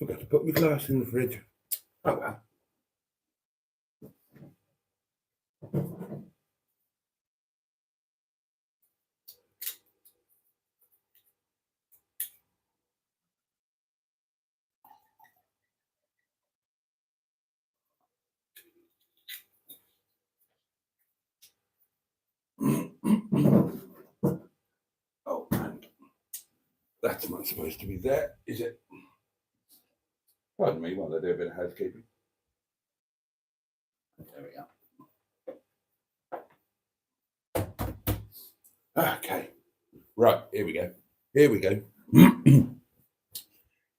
Forgot to put my glass in the fridge. Oh well. Oh, and that's not supposed to be there, is it? Pardon me while I do a bit of housekeeping. There we are. Okay. Right, here we go. Here we go.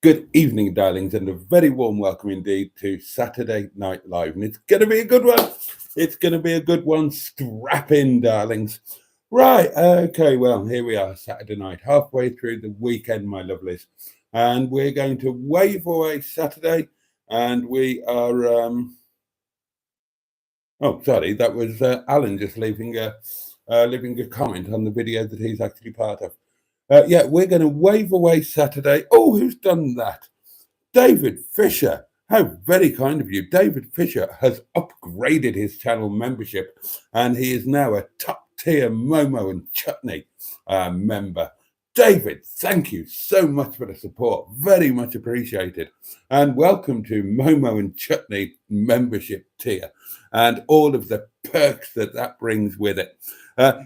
Good evening, darlings, and a very warm welcome indeed to Saturday Night Live. And it's going to be a good one. It's going to be a good one. Strap in, darlings. Right, okay, well, here we are, Saturday night, halfway through the weekend, my lovelies. And we're going to wave away Saturday, and we are... Oh, sorry, that was Alan just leaving a comment on the video that he's actually part of. Yeah, we're going to wave away Saturday. Oh, who's done that? David Fisher. How very kind of you. David Fisher has upgraded his channel membership, and he is now a top tier Momo and Chutney member. David, thank you so much for the support. Very much appreciated. And welcome to Momo and Chutney membership tier and all of the perks that brings with it.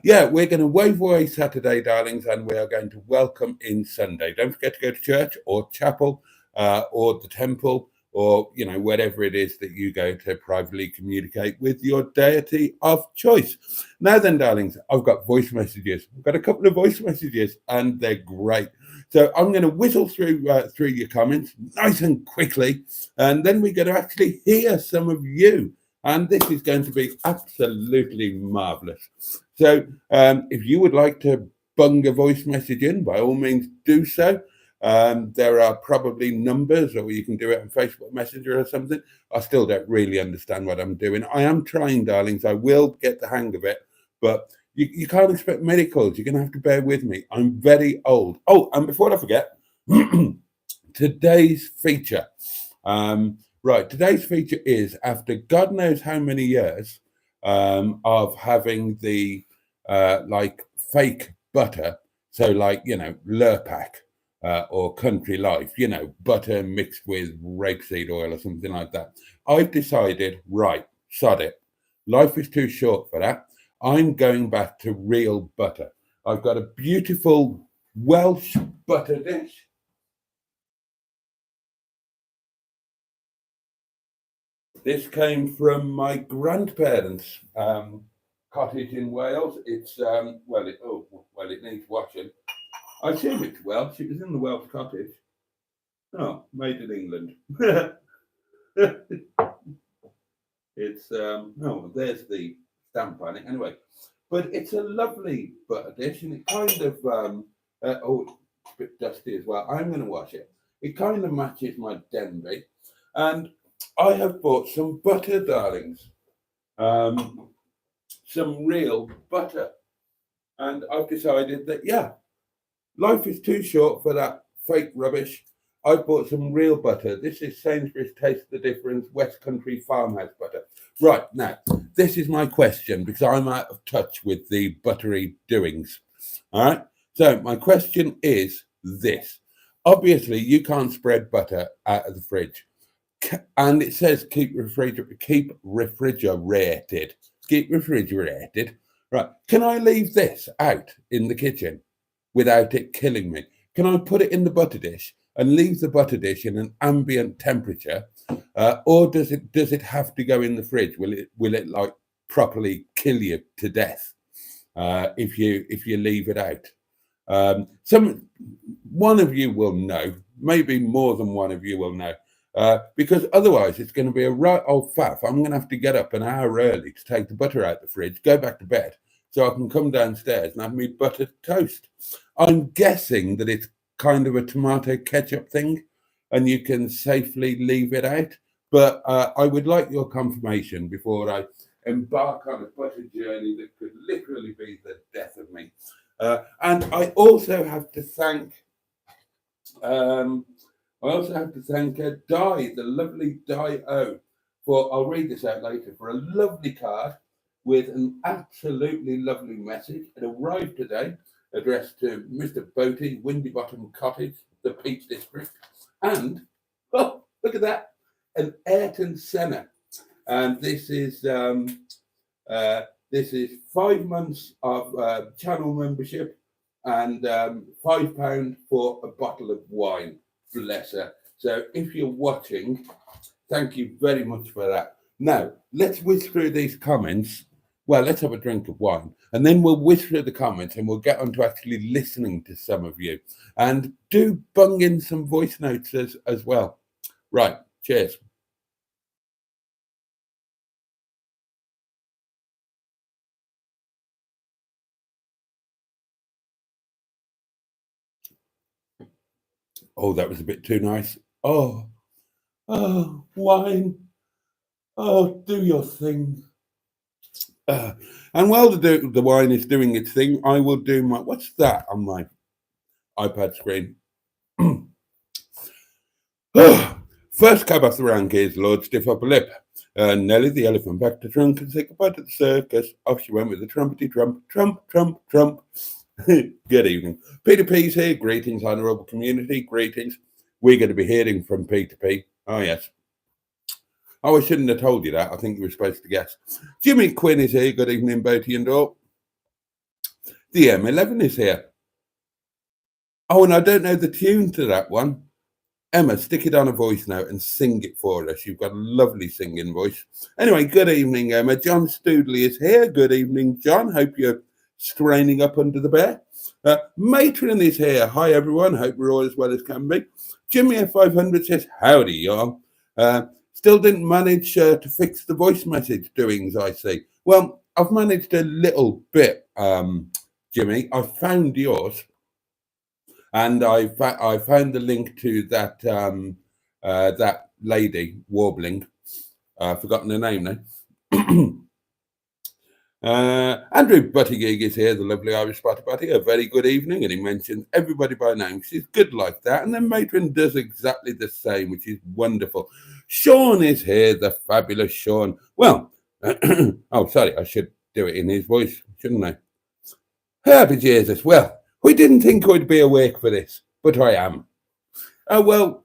Yeah, we're going to wave away Saturday, darlings, and we are going to welcome in Sunday. Don't forget to go to church or chapel or the temple or, you know, wherever it is that you go to privately communicate with your deity of choice. Now then, darlings, I've got voice messages. I've got a couple of voice messages, and they're great. So I'm going to whittle through your comments nice and quickly, and then we're going to actually hear some of you. And this is going to be absolutely marvellous. So if you would like to bung a voice message in, by all means do so. There are probably numbers, or you can do it on Facebook Messenger or something. I still don't really understand what I'm doing. I am trying, darlings. I will get the hang of it, but you can't expect miracles. You're going to have to bear with me. I'm very old. Oh, and before I forget, today's feature. Right, today's feature is, after God knows how many years of having the like fake butter, so like, you know, Lurpak or Country Life, you know, butter mixed with rapeseed oil or something like that. I've decided, right, sod it. Life is too short for that. I'm going back to real butter. I've got a beautiful Welsh butter dish. This came from my grandparents' cottage in Wales. It's it needs washing. I assume it's Welsh. It was in the Welsh cottage. Oh, made in England. It's there's the stamp on it. Anyway, but it's a lovely butter dish, and it kind of it's a bit dusty as well. I'm going to wash it. It kind of matches my Denby, and I have bought some butter, darlings. Some real butter. And I've decided that, yeah, life is too short for that fake rubbish. I've bought some real butter. This is Sainsbury's Taste the Difference West Country Farmhouse butter. Right, now, this is my question, because I'm out of touch with the buttery doings. All right? So my question is this. Obviously, you can't spread butter out of the fridge. And it says keep refrigerated. Right. Can I leave this out in the kitchen without it killing me? Can I put it in the butter dish and leave the butter dish in an ambient temperature, or does it have to go in the fridge? Will it like properly kill you to death if you leave it out? One of you will know. Maybe more than one of you will know. Because otherwise it's going to be a right old faff. I'm going to have to get up an hour early to take the butter out the fridge, go back to bed, so I can come downstairs and have me buttered toast. I'm guessing that it's kind of a tomato ketchup thing, and you can safely leave it out. But I would like your confirmation before I embark on a butter journey that could literally be the death of me. And I also have to thank I also have to thank Di, the lovely Di O, for, I'll read this out later, for a lovely card with an absolutely lovely message. It arrived today, addressed to Mr. Boaty, Windy Bottom Cottage, the Peak District. And, oh, look at that, an Ayrton Senna. And this is 5 months of channel membership and £5 for a bottle of wine. Bless her. So if you're watching, thank you very much for that. Now, let's whiz through these comments. Well, let's have a drink of wine and then we'll whiz through the comments and we'll get on to actually listening to some of you. And do bung in some voice notes as well. Right, cheers. Oh, that was a bit too nice. Oh, wine. Oh, do your thing. And while the wine is doing its thing, I will do my. What's that on my iPad screen? First cab off the rank is Lord Stiff Upper Lip. Nelly the elephant back to trunk and say goodbye to the circus. Off she went with the trumpety trump, trump, trump, trump. Good evening. Peter P's here. Greetings, honourable community. Greetings. We're going to be hearing from Peter P. Oh, yes. Oh, I shouldn't have told you that. I think you were supposed to guess. Jimmy Quinn is here. Good evening, Boaty and all. The M11 is here. Oh, and I don't know the tune to that one. Emma, stick it on a voice note and sing it for us. You've got a lovely singing voice. Anyway, good evening, Emma. John Stoodley is here. Good evening, John. Hope you're straining up under the bear. Matron is here. Hi, everyone. Hope we're all as well as can be. Jimmy F500 says, howdy, y'all. Still didn't manage to fix the voice message doings, I see. Well, I've managed a little bit, Jimmy. I found yours. And I found the link to that that lady warbling. I've forgotten her name now. Andrew Buttigieg is here, the lovely Irish Spotty Butty. A very good evening, and he mentions everybody by name. She's good like that, and then Matron does exactly the same, which is wonderful. Sean is here, the fabulous Sean. Well, oh, sorry, I should do it in his voice, shouldn't I? Happy Jesus. Well, we didn't think I'd be awake for this, but I am. Well,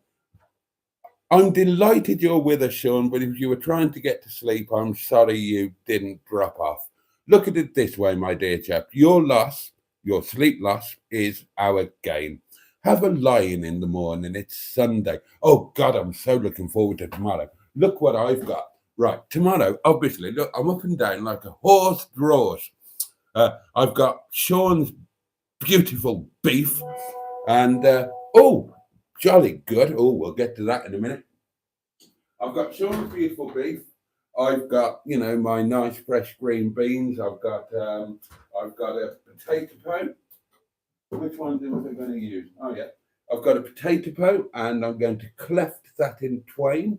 I'm delighted you're with us, Sean, but if you were trying to get to sleep, I'm sorry you didn't drop off. Look at it this way, my dear chap. Your loss, your sleep loss, is our gain. Have a lie-in the morning. It's Sunday. Oh, God, I'm so looking forward to tomorrow. Look what I've got. Right, tomorrow, obviously, look, I'm up and down like a horse draws. I've got Sean's beautiful beef and, oh, jolly good. Oh, we'll get to that in a minute. I've got Sean's beautiful beef. I've got, you know, my nice fresh green beans. I've got a potato poe. Which one was I going to use? Oh yeah, I've got a potato poe, and I'm going to cleft that in twain,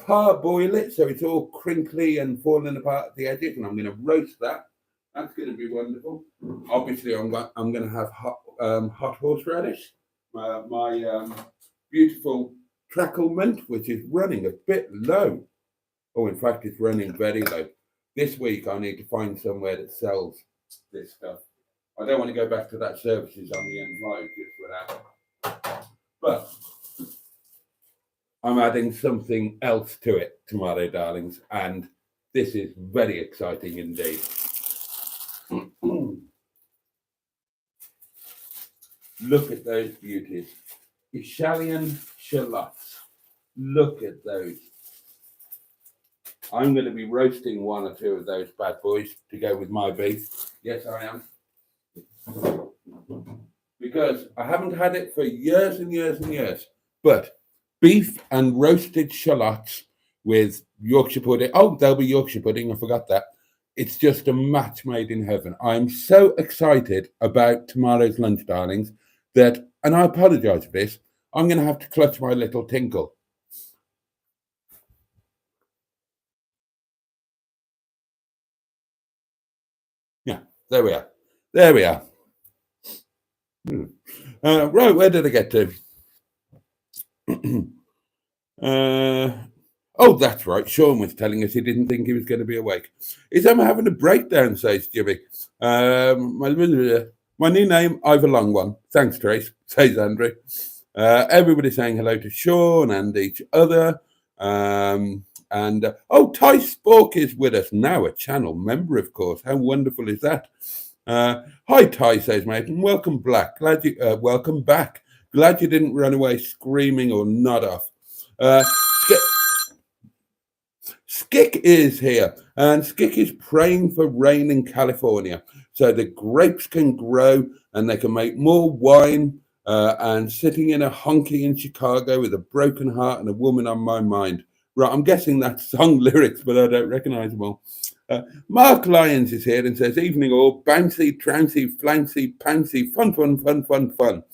parboil it so it's all crinkly and falling apart at the edges, and I'm going to roast that. That's going to be wonderful. Obviously, I'm going to have hot horseradish, my beautiful crackle mint, which is running a bit low. Oh, in fact, it's running very low. This week, I need to find somewhere that sells this stuff. I don't want to go back to that services on the M5 just for that. But I'm adding something else to it tomorrow, darlings, and this is very exciting indeed. Look at those beauties. Italian shallots. Look at those. I'm going to be roasting one or two of those bad boys to go with my beef. Yes, I am. Because I haven't had it for years and years and years. But beef and roasted shallots with Yorkshire pudding. Oh, there'll be Yorkshire pudding. I forgot that. It's just a match made in heaven. I'm so excited about tomorrow's lunch, darlings, that, and I apologise for this, I'm going to have to clutch my little tinkle. Yeah, there we are. There we are. Right, where did I get to? Oh, that's right. Sean was telling us he didn't think he was going to be awake. Is Emma having a breakdown, says Jimmy. My new name, I've a long one. Thanks, Trace, says Andrew. Everybody saying hello to Sean and each other. Ty Spork is with us now, a channel member, of course. How wonderful is that? Hi, Ty, says Maiden. Welcome welcome back. Glad you didn't run away screaming or nod off. Skick is here, and Skick is praying for rain in California so the grapes can grow and they can make more wine. And sitting in a honky in Chicago with a broken heart and a woman on my mind. Right, I'm guessing that's song lyrics, but I don't recognise them all. Mark Lyons is here and says, evening all, bouncy, trouncy, flancy, pouncy, fun, fun, fun, fun, fun.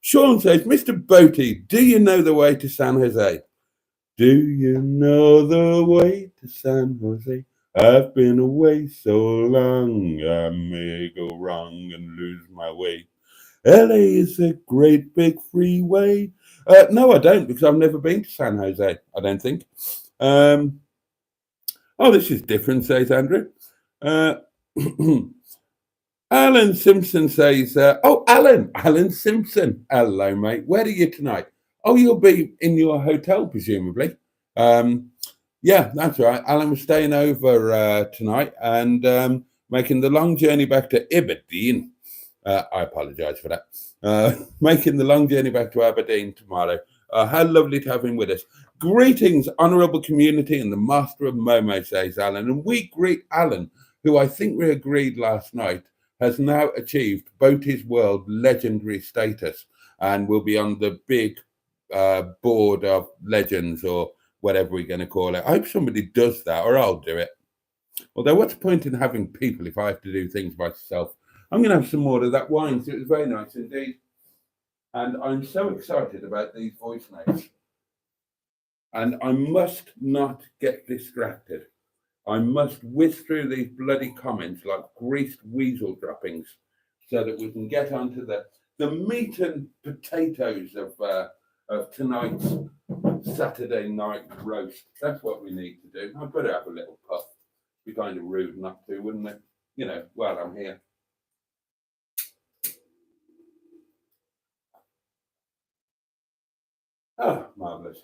Sean says, Mr. Boaty, do you know the way to San Jose? Do you know the way to San Jose? I've been away so long, I may go wrong and lose my way. LA is a great big freeway. No, I don't, because I've never been to San Jose, I don't think. This is different, says Andrew. Alan Simpson says, Alan Simpson. Hello, mate. Where are you tonight? Oh, you'll be in your hotel, presumably. Yeah, that's right. Alan was staying over tonight and making the long journey back to Aberdeen. I apologise for that. Making the long journey back to Aberdeen tomorrow. How lovely to have him with us. Greetings, honourable community and the master of Momo, says Alan. And we greet Alan, who I think we agreed last night has now achieved Boaty's World legendary status and will be on the big board of legends or whatever we're going to call it. I hope somebody does that or I'll do it. Although what's the point in having people if I have to do things by myself? I'm going to have some more of that wine. So it was very nice indeed. And I'm so excited about these voice notes. And I must not get distracted. I must whiz through these bloody comments like greased weasel droppings so that we can get onto the meat and potatoes of tonight's Saturday night roast. That's what we need to do. I'd better have a little puff. It'd be kind of rude not to, wouldn't it? You know, while I'm here. Oh, marvellous.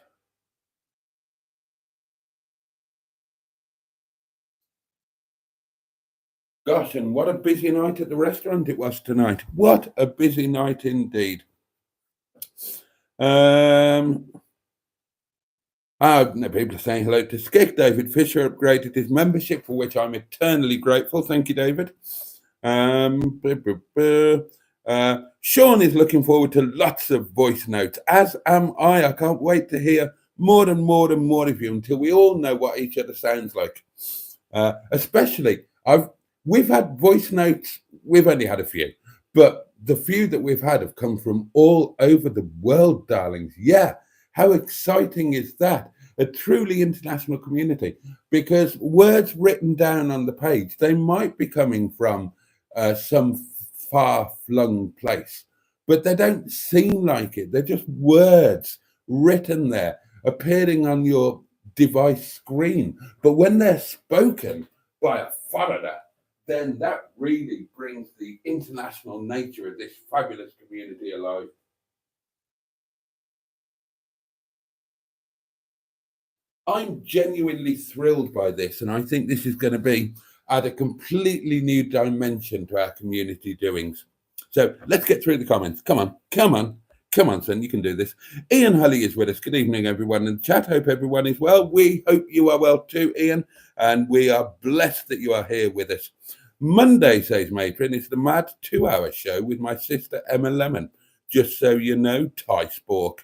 Gosh, and what a busy night at the restaurant it was tonight. What a busy night indeed. No, people are saying hello to Skick. David Fisher upgraded his membership, for which I'm eternally grateful. Thank you, David. Sean is looking forward to lots of voice notes, as am I. I can't wait to hear more and more and more of you until we all know what each other sounds like. Especially, we've had voice notes, we've only had a few, but the few that we've had have come from all over the world, darlings. Yeah, how exciting is that? A truly international community, because words written down on the page, they might be coming from some far-flung place, but they don't seem like it. They're just words written there, appearing on your device screen. But when they're spoken by a foreigner, then that really brings the international nature of this fabulous community alive. I'm genuinely thrilled by this, and I think this is going to be add a completely new dimension to our community doings. So let's get through the comments. Come on, son, you can do this. Ian Hulley is with us. Good evening, everyone in the chat. Hope everyone is well. We hope you are well too, Ian, and we are blessed that you are here with us. Monday, says Matron, is the mad 2-hour show with my sister Emma Lemon. Just so you know, Ty Spork.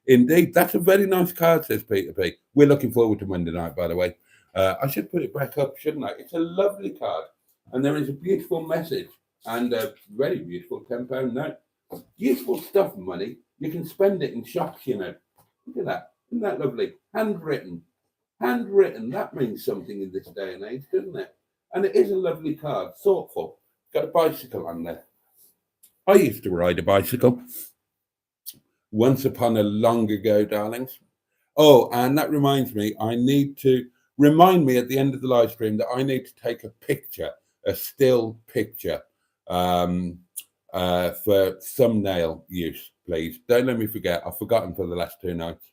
Indeed, that's a very nice card, says Peter P. We're looking forward to Monday night, by the way. I should put it back up, shouldn't I? It's a lovely card, and there is a beautiful message and a very beautiful £10 note. Useful stuff, money. You can spend it in shops, you know. Look at that. Isn't that lovely? Handwritten. Handwritten. That means something in this day and age, doesn't it? And it is a lovely card. Thoughtful. Got a bicycle on there. I used to ride a bicycle. Once upon a long ago, darlings. Oh, and that reminds me, I need to remind me at the end of the live stream that I need to take a picture, a still picture, um, for thumbnail use, please. Don't let me forget. I've forgotten for the last 2 nights.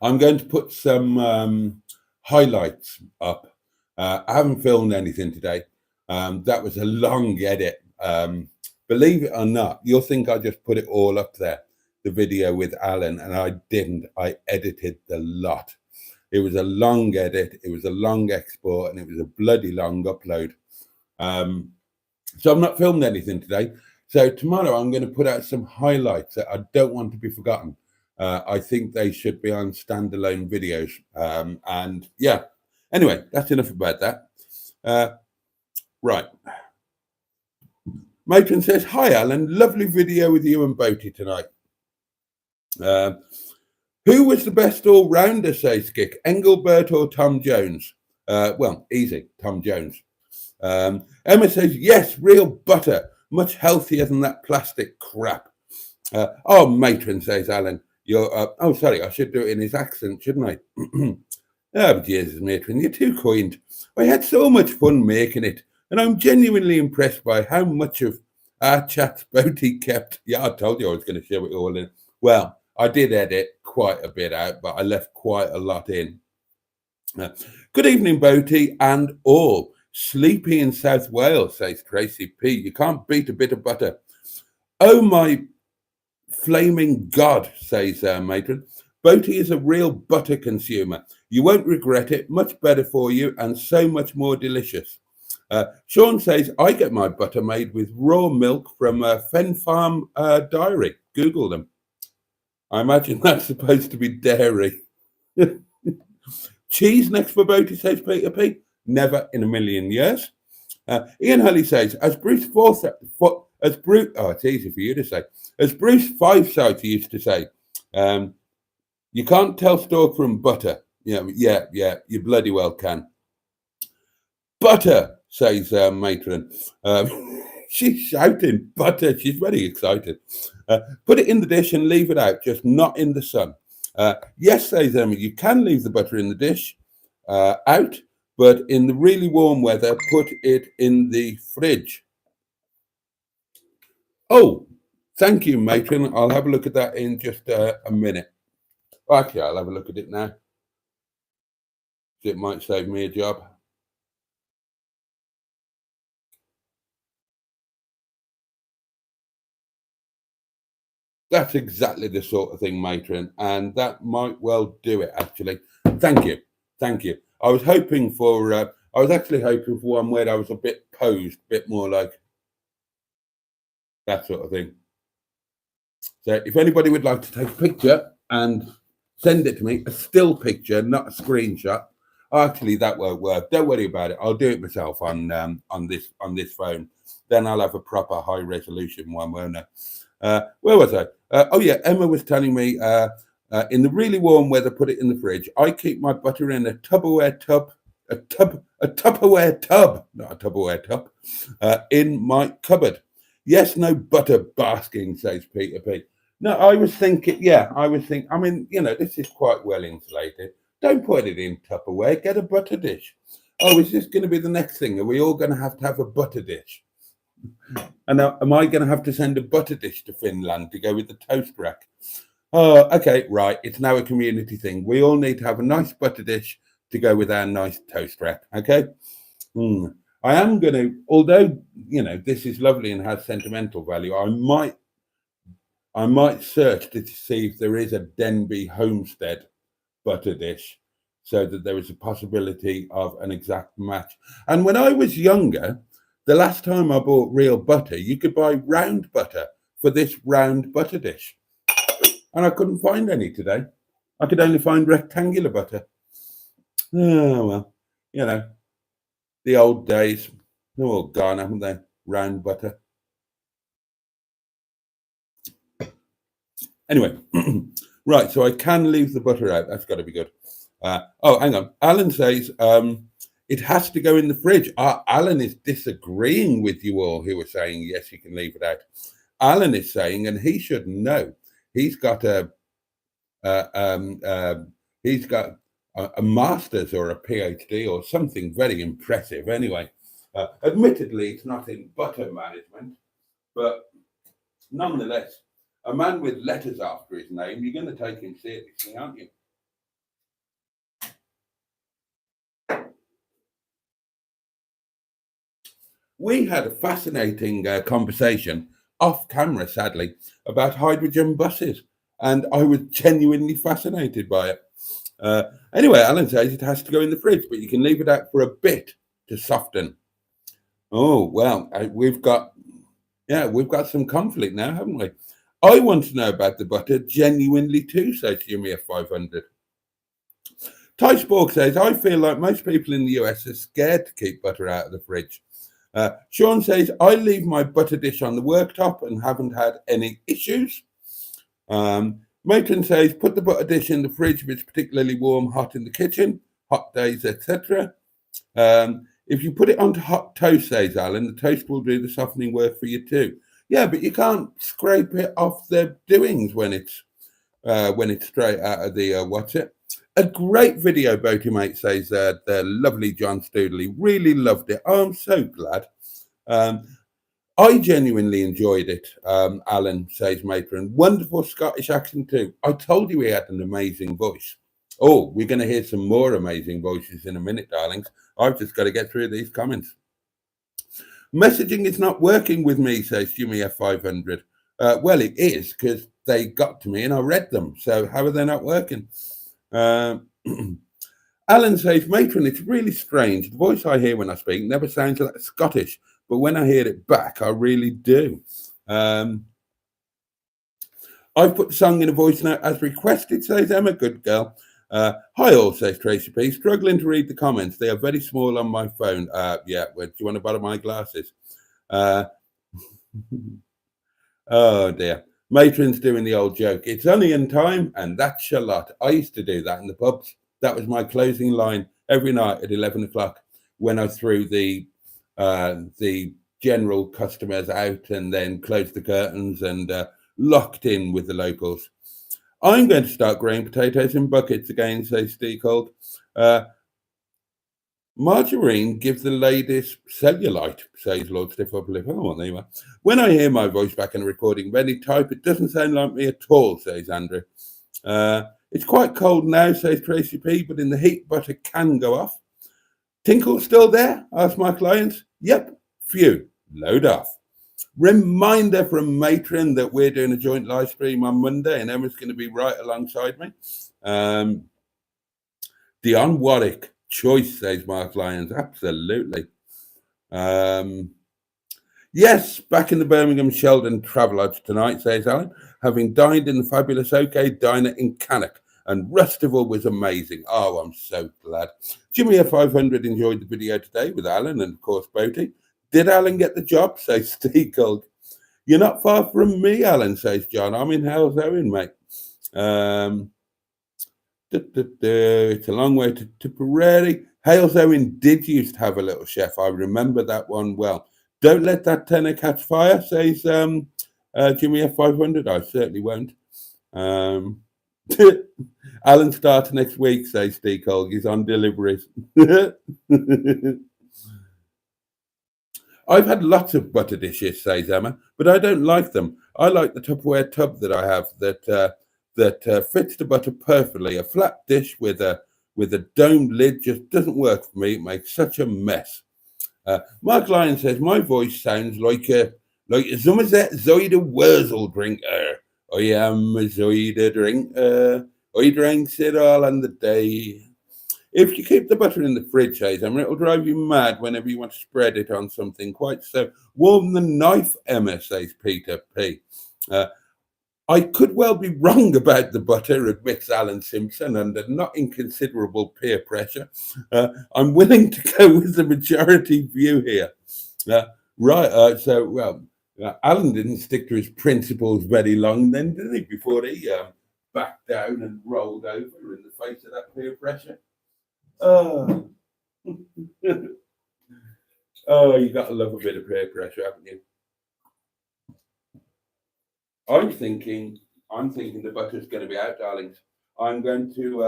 I'm going to put some highlights up. I haven't filmed anything today. That was a long edit. Believe it or not, you'll think I just put it all up there, the video with Alan, and I didn't. I edited the lot. It was a long edit, it was a long export, and it was a bloody long upload. So I've not filmed anything today. So tomorrow I'm going to put out some highlights that I don't want to be forgotten. I think they should be on standalone videos. And yeah, anyway, that's enough about that. Right. Matron says, hi, Alan. Lovely video with you and Boaty tonight. Who was the best all-rounder, says Skick? Engelbert or Tom Jones? Well, easy, Tom Jones. Emma says, yes, real butter. Much healthier than that plastic crap. Oh, Matron, says Alan. You're oh, sorry, I should do it in his accent, shouldn't I? Oh, Jesus, Matron, you're too kind. I had so much fun making it, and I'm genuinely impressed by how much of our chat's Boaty kept. Yeah, I told you I was going to show it all in. Well, I did edit quite a bit out, but I left quite a lot in. Good evening, Boaty and all. Sleepy in South Wales, says Tracy P. You can't beat a bit of butter. Oh, my flaming God, says Matron. Boaty is a real butter consumer. You won't regret it. Much better for you and so much more delicious. Sean says, I get my butter made with raw milk from Fen Farm Diary. Google them. I imagine that's supposed to be dairy. Cheese next for Boaty, says Peter P. Never in a million years. Ian Hulley says, as Bruce oh, it's easy for you to say. As Bruce Fiveside used to say, you can't tell stork from butter. Yeah, you bloody well can. Butter, says Matron. She's shouting butter. She's very excited. Put it in the dish and leave it out, just not in the sun. Yes, says Emma, you can leave the butter in the dish out, but in the really warm weather, put it in the fridge. Oh, thank you, Matron. I'll have a look at that in just a minute. Actually, I'll have a look at it now. It might save me a job. That's exactly the sort of thing, Matron, and that might well do it, actually. Thank you. Thank you. I was hoping for, I was actually hoping for one where I was a bit posed, a bit more like that sort of thing. So if anybody would like to take a picture and send it to me, a still picture, not a screenshot. Actually, that won't work. Don't worry about it. I'll do it myself on this phone. Then I'll have a proper high resolution one, won't I? Where was I? Oh yeah, Emma was telling me in the really warm weather, put it in the fridge. I keep my butter in a Tupperware tub, not a Tupperware tub, in my cupboard. Yes, no butter basking, says Peter P. No, I was thinking, I mean, this is quite well insulated. Don't put it in Tupperware, get a butter dish. Oh, is this going to be the next thing? Are we all going to have a butter dish? And now, am I going to have to send a butter dish to Finland to go with the toast rack? Oh, okay, right. It's now a community thing. We all need to have a nice butter dish to go with our nice toast rack, okay? I am going to, although, this is lovely and has sentimental value, I might search to see if there is a Denby Homestead butter dish so that there is a possibility of an exact match. And when I was younger, the last time I bought real butter, you could buy round butter for this round butter dish. And I couldn't find any today. I could only find rectangular butter. Oh, well, the old days, they're all gone, haven't they? Round butter. Anyway, right, so I can leave the butter out. That's got to be good. Oh, hang on. Alan says, it has to go in the fridge. Alan is disagreeing with you all who are saying, yes, you can leave it out. Alan is saying, and he should know, he's got uh, um, uh, he's got a master's or a PhD or something very impressive. Anyway, admittedly, it's not in butter management, but nonetheless, a man with letters after his name, you're going to take him seriously, aren't you? We had a fascinating conversation off camera, sadly, about hydrogen buses, and I was genuinely fascinated by it. Anyway, Alan says it has to go in the fridge, but you can leave it out for a bit to soften. Oh well, we've got some conflict now, haven't we? I want to know about the butter genuinely too, says Jimmy F500. Ty Spork says, I feel like most people in the US are scared to keep butter out of the fridge. Sean says, I leave my butter dish on the worktop and haven't had any issues. Matron says, put the butter dish in the fridge if it's particularly warm, hot in the kitchen, hot days, etc. If you put it onto hot toast, says Alan, the toast will do the softening work for you too. Yeah, but you can't scrape it off the doings when it's straight out of the what's it? A great video, Boaty mate, says the lovely John Stoodley. Really loved it. Oh, I'm so glad. I genuinely enjoyed it, Alan, says Matron. Wonderful Scottish accent too. I told you he had an amazing voice. Oh, we're going to hear some more amazing voices in a minute, darlings. I've just got to get through these comments. Messaging is not working with me, says Jimmy F500. Well, it is, because they got to me and I read them. So how are they not working? Alan says, Matron, it's really strange. The voice I hear when I speak never sounds like Scottish, but when I hear it back, I really do. I've put the song in a voice note as requested, says Emma. Good girl. Hi all, says Tracy P. Struggling to read the comments. They are very small on my phone. Yeah, well, do you want to borrow my glasses? Oh dear. Matron's doing the old joke. It's onion time, and that's shallot. I used to do that in the pubs. That was my closing line every night at 11 o'clock when I threw the general customers out and then closed the curtains and locked in with the locals. I'm going to start growing potatoes in buckets again, says Steacold. Margarine gives the ladies cellulite, says Lord Stiff Upper Lip. Oh, there you are. When I hear my voice back in a recording of any type, it doesn't sound like me at all, says Andrew. It's quite cold now, says Tracy P, but in the heat, butter can go off. Tinkle still there? Ask my clients. Yep, few. Load off. Reminder from Matron that we're doing a joint live stream on Monday and Emma's going to be right alongside me. Dion Warwick, choice, says Mark Lyons. Absolutely. Yes, back in the Birmingham Sheldon Travelodge tonight, says Alan, having dined in the fabulous OK Diner in Cannock. And Rustival was amazing. Oh, I'm so glad. Jimmy F500 enjoyed the video today with Alan and, of course, Boaty. Did Alan get the job, says Steve Gold. You're not far from me, Alan, says John. I'm in Hell's Owen, mate. It's a long way to Tipperary. Hales Owen did used to have a little chef. I remember that one well. Don't let that tenner catch fire, says Jimmy F500. I certainly won't. Alan starts next week, says Steve Cole. He's on deliveries. I've had lots of butter dishes, says Emma, but I don't like them. I like the Tupperware tub that I have that fits the butter perfectly. A flat dish with a domed lid just doesn't work for me. It makes such a mess. Mark Lyon says, my voice sounds like a Somerset Zoida Wurzel drinker. I am a Zoida drinker. I drinks it all on the day. If you keep the butter in the fridge, says Emma, it'll drive you mad whenever you want to spread it on something quite so. Warm the knife, Emma, says Peter P. I could well be wrong about the butter, admits Alan Simpson, under not inconsiderable peer pressure. I'm willing to go with the majority view here. Alan didn't stick to his principles very long then, did he, before he backed down and rolled over in the face of that peer pressure? Oh, you got to love a bit of peer pressure, haven't you? I'm thinking, I'm thinking the butter's going to be out, darlings. I'm going to,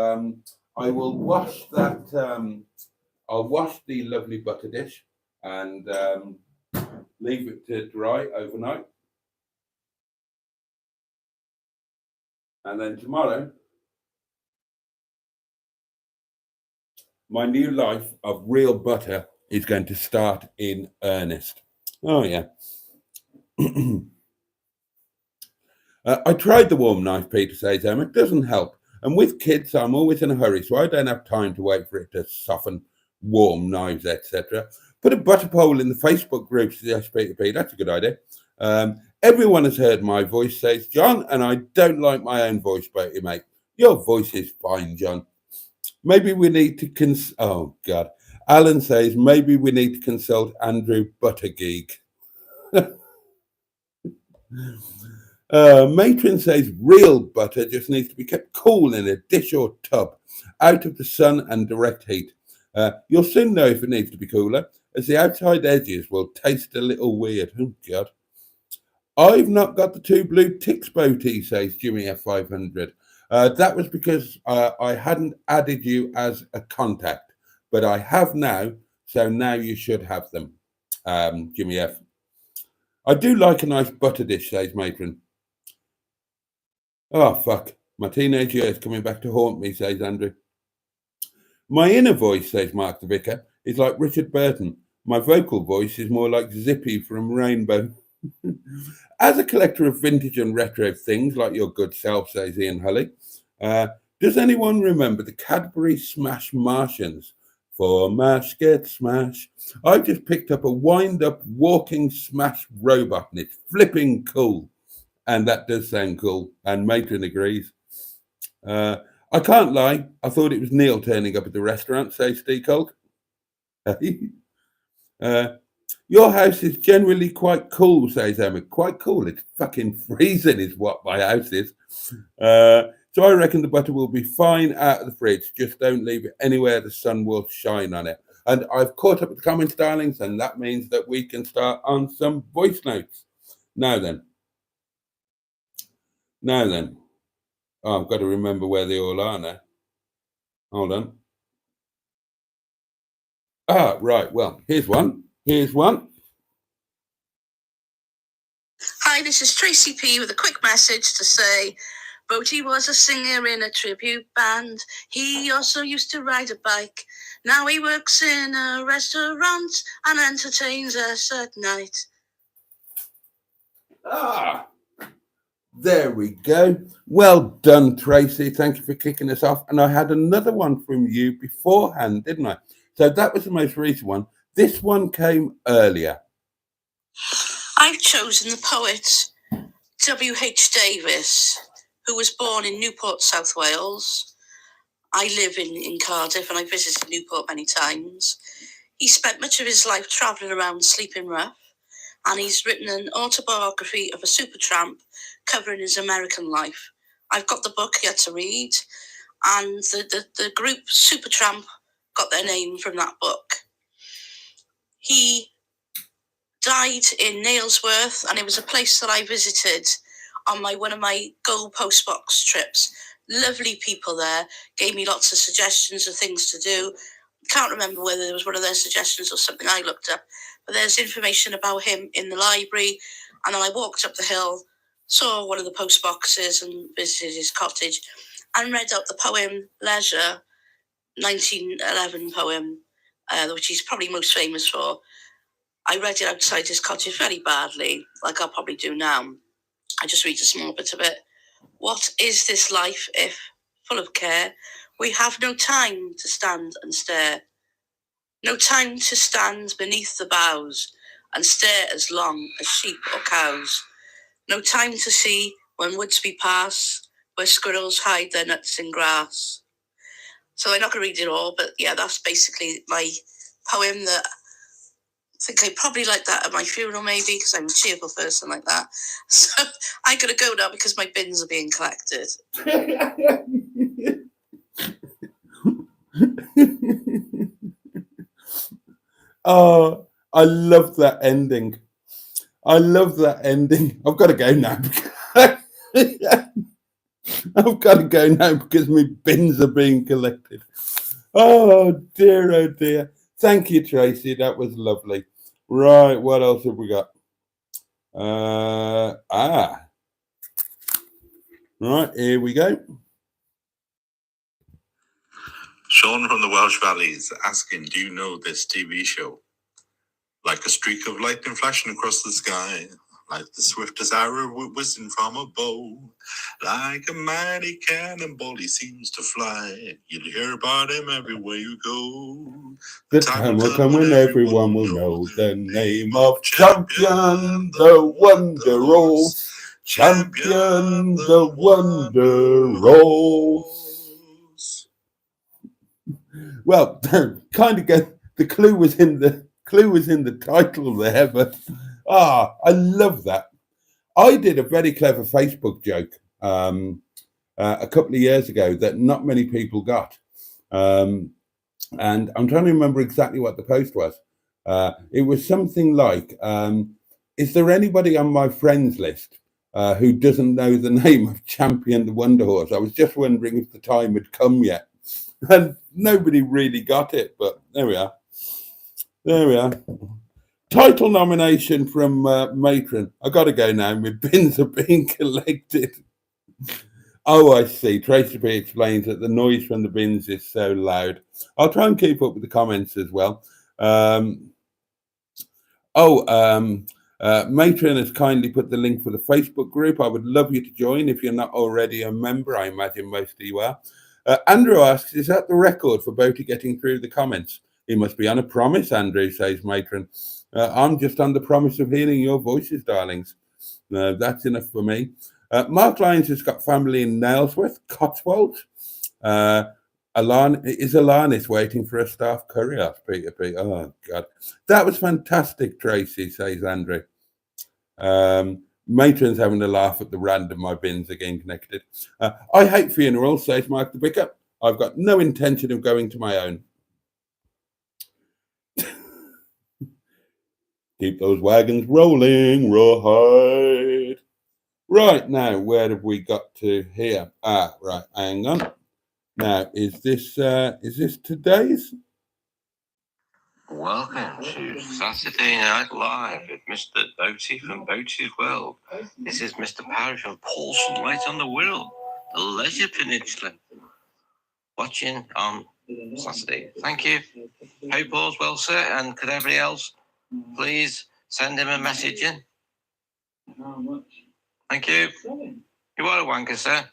I will wash that. I'll wash the lovely butter dish and leave it to dry overnight. And then tomorrow, my new life of real butter is going to start in earnest. Oh, yeah. I tried the warm knife, Peter says, It doesn't help. And with kids, I'm always in a hurry, so I don't have time to wait for it to soften, warm knives, etc. Put a butter poll in the Facebook group, suggests Peter P. That's a good idea. Everyone has heard my voice, says John, and I don't like my own voice, Boaty, mate. Your voice is fine, John. Maybe we need to oh, God. Alan says, maybe we need to consult Andrew Buttergeek. Matron says real butter just needs to be kept cool in a dish or tub, out of the sun and direct heat. You'll soon know if it needs to be cooler, as the outside edges will taste a little weird. Oh, God. I've not got the two blue ticks, Boaty, says Jimmy F500. That was because I hadn't added you as a contact, but I have now, so now you should have them, Jimmy F. I do like a nice butter dish, says Matron. Oh, fuck. My teenage years coming back to haunt me, says Andrew. My inner voice, says Mark the Vicar, is like Richard Burton. My vocal voice is more like Zippy from Rainbow. As a collector of vintage and retro things, like your good self, says Ian Hully, does anyone remember the Cadbury Smash Martians? For Mash Get Smash. I've just picked up a wind-up walking Smash robot, and it's flipping cool. And that does sound cool, and Matron agrees. I can't lie, I thought it was Neil turning up at the restaurant, says Steve Colk. Your house is generally quite cool, says Emma. Quite cool. It's fucking freezing, is what my house is. So I reckon the butter will be fine out of the fridge. Just don't leave it anywhere the sun will shine on it. And I've caught up with the comments, darlings, and that means that we can start on some voice notes. Now then. Oh, I've got to remember where they all are now. Hold on. Ah, right. Well, here's one. Hi, this is Tracy P with a quick message to say Boaty was a singer in a tribute band. He also used to ride a bike. Now he works in a restaurant and entertains us at night. Ah, there we go. Well done, Tracy. Thank you for kicking us off. And I had another one from you beforehand, didn't I? So that was the most recent one. This one came earlier. I've chosen the poet W.H. Davies, who was born in Newport, South Wales. I live in Cardiff and I visited Newport many times. He spent much of his life travelling around sleeping rough, and he's written an autobiography of a super tramp covering his American life. I've got the book yet to read, and the group Supertramp got their name from that book. He died in Nailsworth, and it was a place that I visited on one of my Gold Postbox trips. Lovely people there, gave me lots of suggestions of things to do. Can't remember whether it was one of their suggestions or something I looked up, but there's information about him in the library. And then I walked up the hill, saw one of the post boxes and visited his cottage and read out the poem Leisure, 1911 poem, which he's probably most famous for. I read it outside his cottage very badly, like I'll probably do now. I just read a small bit of it. What is this life if, full of care, we have no time to stand and stare? No time to stand beneath the boughs and stare as long as sheep or cows. No time to see when woods we pass, where squirrels hide their nuts in grass. So I'm not going to read it all, but yeah, that's basically my poem that I think I probably like that at my funeral, maybe, because I'm a cheerful person like that. So I'm going to go now because my bins are being collected. Oh, I love that ending. I love that ending. I've got to go now. I've got to go now because my bins are being collected. Oh dear, oh dear. Thank you, Tracy. That was lovely. Right, what else have we got? Right, here we go. Sean from the Welsh Valleys asking, do you know this TV show? Like a streak of lightning flashing across the sky, like the swiftest arrow whizzing from a bow, like a mighty cannonball he seems to fly. You'll hear about him everywhere you go. The time will come when everyone will know the name of Champion, the Wonder Rolls. Champion, the Wonder Rolls. Well, kind of get the clue was in the title there, but I love that. I did a very clever Facebook joke a couple of years ago that not many people got. And I'm trying to remember exactly what the post was. It was something like, is there anybody on my friends list who doesn't know the name of Champion the Wonder Horse? I was just wondering if the time had come yet. And nobody really got it, but there we are. There we are. Title nomination from Matron. I got to go now. My bins are being collected. Oh, I see. Tracy B explains that the noise from the bins is so loud. I'll try and keep up with the comments as well. Matron has kindly put the link for the Facebook group. I would love you to join if you're not already a member. I imagine most of you are. Andrew asks, is that the record for Boaty getting through the comments? He must be on a promise, Andrew, says Matron. I'm just on the promise of hearing your voices, darlings. That's enough for me. Mark Lyons has got family in Nailsworth, Cotswolds. Alanis waiting for a staff courier, Peter P. Oh, God. That was fantastic, Tracy, says Andrew. Matron's having a laugh at the random my bins are getting connected. I hate funerals, says Mark the Vicar. I've got no intention of going to my own. Keep those wagons rolling, rawhide. Right, now, where have we got to here? Right, hang on. Now, is this today's? Welcome to Saturday Night Live with Mr. Boaty from Boaty's World. This is Mr. Parry from Paulson Light on the Wirral, the Leisure Peninsula. Watching on Saturday. Thank you. Hope all's well, sir, and could everybody else please send him a message in? Thank you. You are a wanker, sir.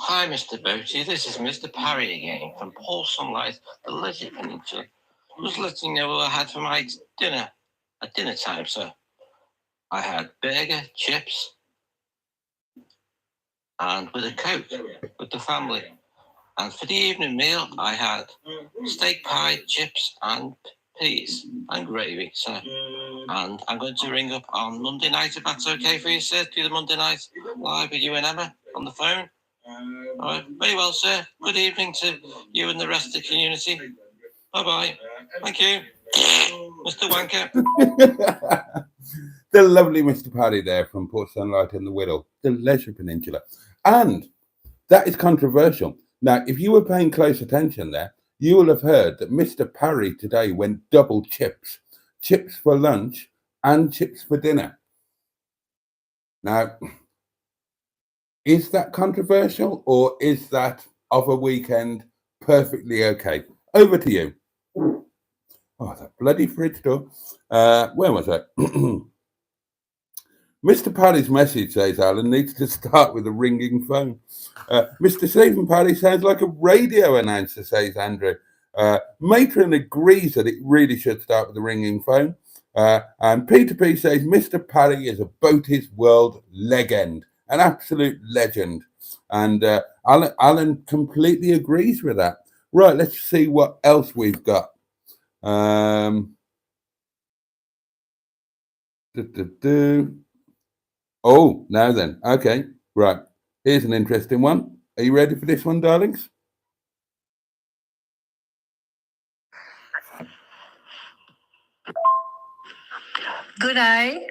Hi, Mr. Boaty. This is Mr. Parry again from Paulson Light, the Leisure Peninsula. I was letting you know what I had for my dinner at dinner time, sir. I had burger, chips, and with a Coke with the family. And for the evening meal, I had steak pie, chips, and peas and gravy, sir. And I'm going to ring up on Monday night, if that's okay for you, sir. Do the Monday night live with you and Emma on the phone. All right, very well, sir. Good evening to you and the rest of the community. Bye-bye. Thank you, Mr. Wanker. The lovely Mr. Paddy there from Port Sunlight in the Wirral, the Leisure Peninsula. And that is controversial. Now, if you were paying close attention there, you will have heard that Mr. Parry today went double chips. Chips for lunch and chips for dinner. Now, is that controversial or is that of a weekend perfectly okay? Over to you. Oh, that bloody fridge door. Where was I? Mr. Paddy's message, says Alan, needs to start with a ringing phone. Mr. Stephen Paddy sounds like a radio announcer, says Andrew. Matron agrees that it really should start with a ringing phone. And Peter P says Mr. Paddy is a Boaty's World legend, an absolute legend. And Alan completely agrees with that. Right, let's see what else we've got. Oh, now then. Okay, right. Here's an interesting one. Are you ready for this one, darlings? Good day.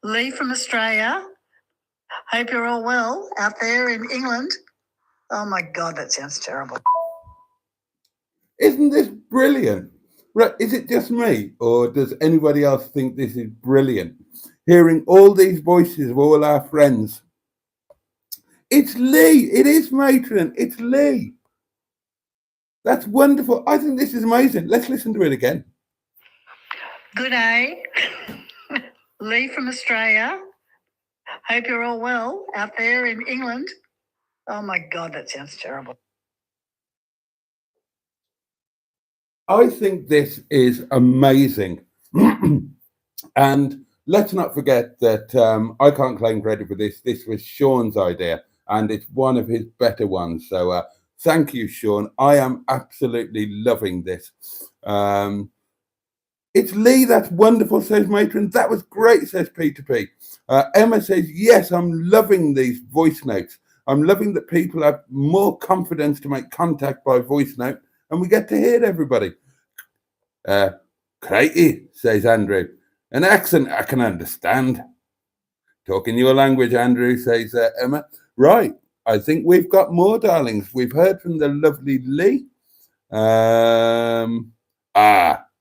Lee from Australia. Hope you're all well out there in England. Oh my God, that sounds terrible. Isn't this brilliant? Right, is it just me, or does anybody else think this is brilliant? Hearing all these voices of all our friends. It's Lee. It is Matron. It's Lee. That's wonderful. I think this is amazing. Let's listen to it again. Good day. Lee from Australia. Hope you're all well out there in England. Oh my God, that sounds terrible. I think this is amazing. And let's not forget that I can't claim credit for this. This was Sean's idea, and it's one of his better ones. So thank you, Sean. I am absolutely loving this. It's Lee. That's wonderful, says Matron. That was great, says Peter P. Emma says, yes, I'm loving these voice notes. I'm loving that people have more confidence to make contact by voice note, and we get to hear everybody. Crikey, says Andrew. An accent I can understand. Talking your language, Andrew, says Emma. Right, I think we've got more, darlings. We've heard from the lovely Lee.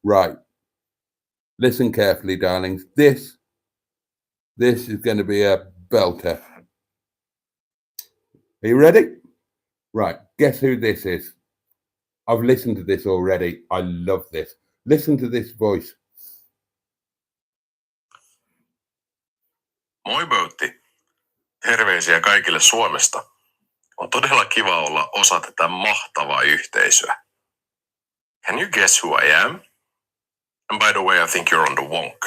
Right. Listen carefully, darlings. This is going to be a belter. Are you ready? Right, guess who this is? I've listened to this already. I love this. Listen to this voice. Moi Boaty. Terveisiä kaikille Suomesta. On todella kiva olla osa tätä mahtavaa yhteisöä. Can you guess who I am? And by the way, I think you're on the wonk.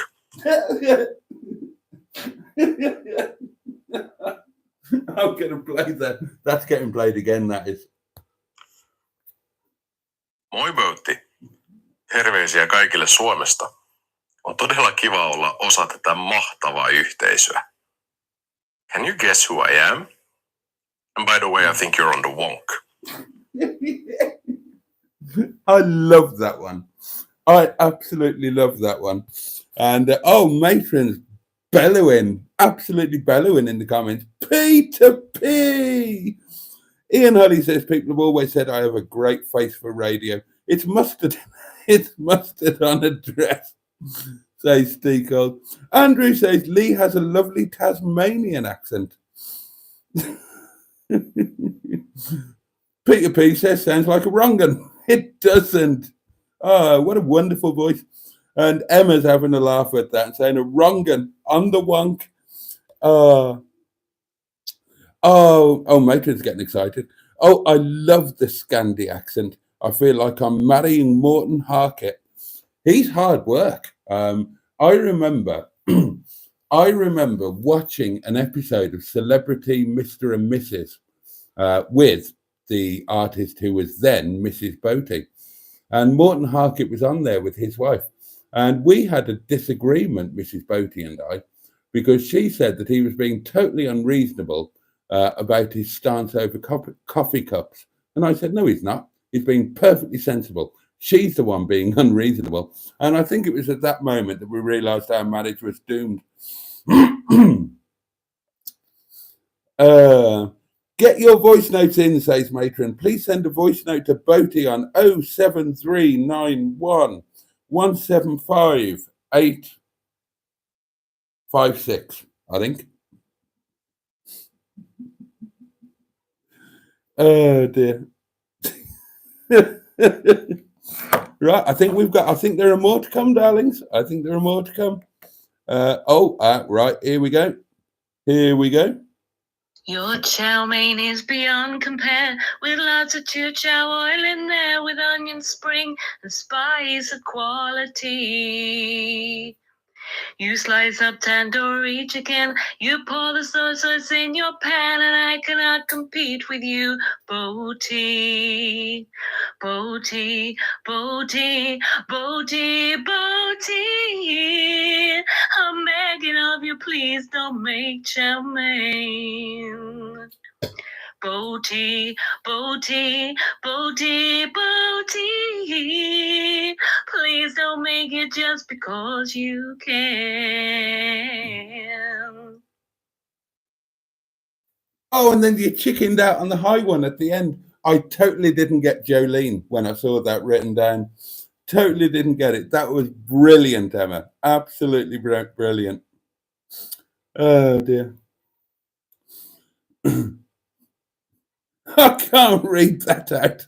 I'm going to play that. That's getting played again, that is. Moi Boaty. Terveisiä kaikille Suomesta. On todella kiva olla osa tätä mahtavaa yhteisöä. Can you guess who I am? And by the way, I think you're on the wonk. I love that one. I absolutely love that one. And Matron's bellowing, absolutely bellowing in the comments. Peter P. Ian Huddy says, people have always said I have a great face for radio. It's mustard. It's mustard on a dress, says Steve Gold. Andrew says, Lee has a lovely Tasmanian accent. Peter P says, sounds like a wrong one. It doesn't. Oh, what a wonderful voice. And Emma's having a laugh at that and saying a wrong one on the wonk. Matron's getting excited. Oh, I love the Scandi accent. I feel like I'm marrying Morton Harkett. He's hard work. I remember watching an episode of Celebrity Mr. and Mrs. With the artist who was then Mrs. Boaty. And Morton Harkett was on there with his wife. And we had a disagreement, Mrs. Boaty and I, because she said that he was being totally unreasonable about his stance over coffee cups. And I said, no, he's not. He's being perfectly sensible. She's the one being unreasonable. And I think it was at that moment that we realized our marriage was doomed. Get your voice notes in, says Matron. Please send a voice note to Boaty on 07391 175 856, I think. Oh dear. Right, I think there are more to come, darlings. I think there are more to come. Right, here we go. Your chow mein is beyond compare, with lots of chow oil in there, with onion, spring, and spice of quality. You slice up tandoori chicken, you pour the soy sauce in your pan, and I cannot compete with you, Boaty. Boaty, Boaty, Boaty, Boaty. I'm begging of you, please don't make chow mein. Boaty, Boaty, Boaty, Boaty. Please don't make it just because you can. Oh, and then you chickened out on the high one at the end. I totally didn't get Jolene when I saw that written down. Totally didn't get it. That was brilliant, Emma. Absolutely brilliant. Oh, dear. I can't read that out.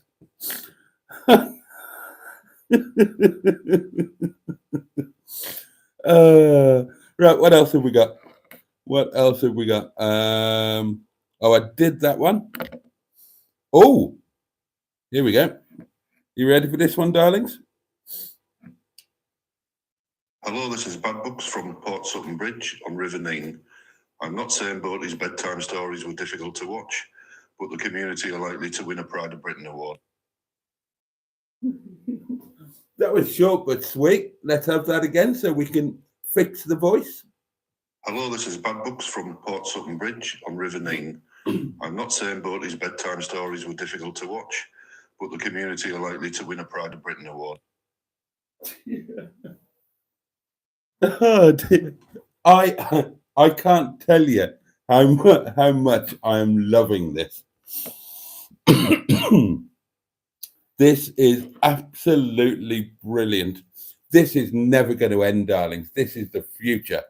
Right, what else have we got? What else have we got? Oh, I did that one. Oh, here we go. You ready for this one, darlings? Hello, this is Bad Books from Port Sutton Bridge on River Nene. I'm not saying Boaty's bedtime stories were difficult to watch, but the community are likely to win a Pride of Britain award. That was short but sweet. Let's have that again so we can fix the voice. Hello, this is Bad Books from Port Sutton Bridge on River Nene. I'm not saying Boaty's bedtime stories were difficult to watch, but the community are likely to win a Pride of Britain award. Oh, dear. I can't tell you how much I am loving this. This is absolutely brilliant. This is never going to end, darlings. This is the future.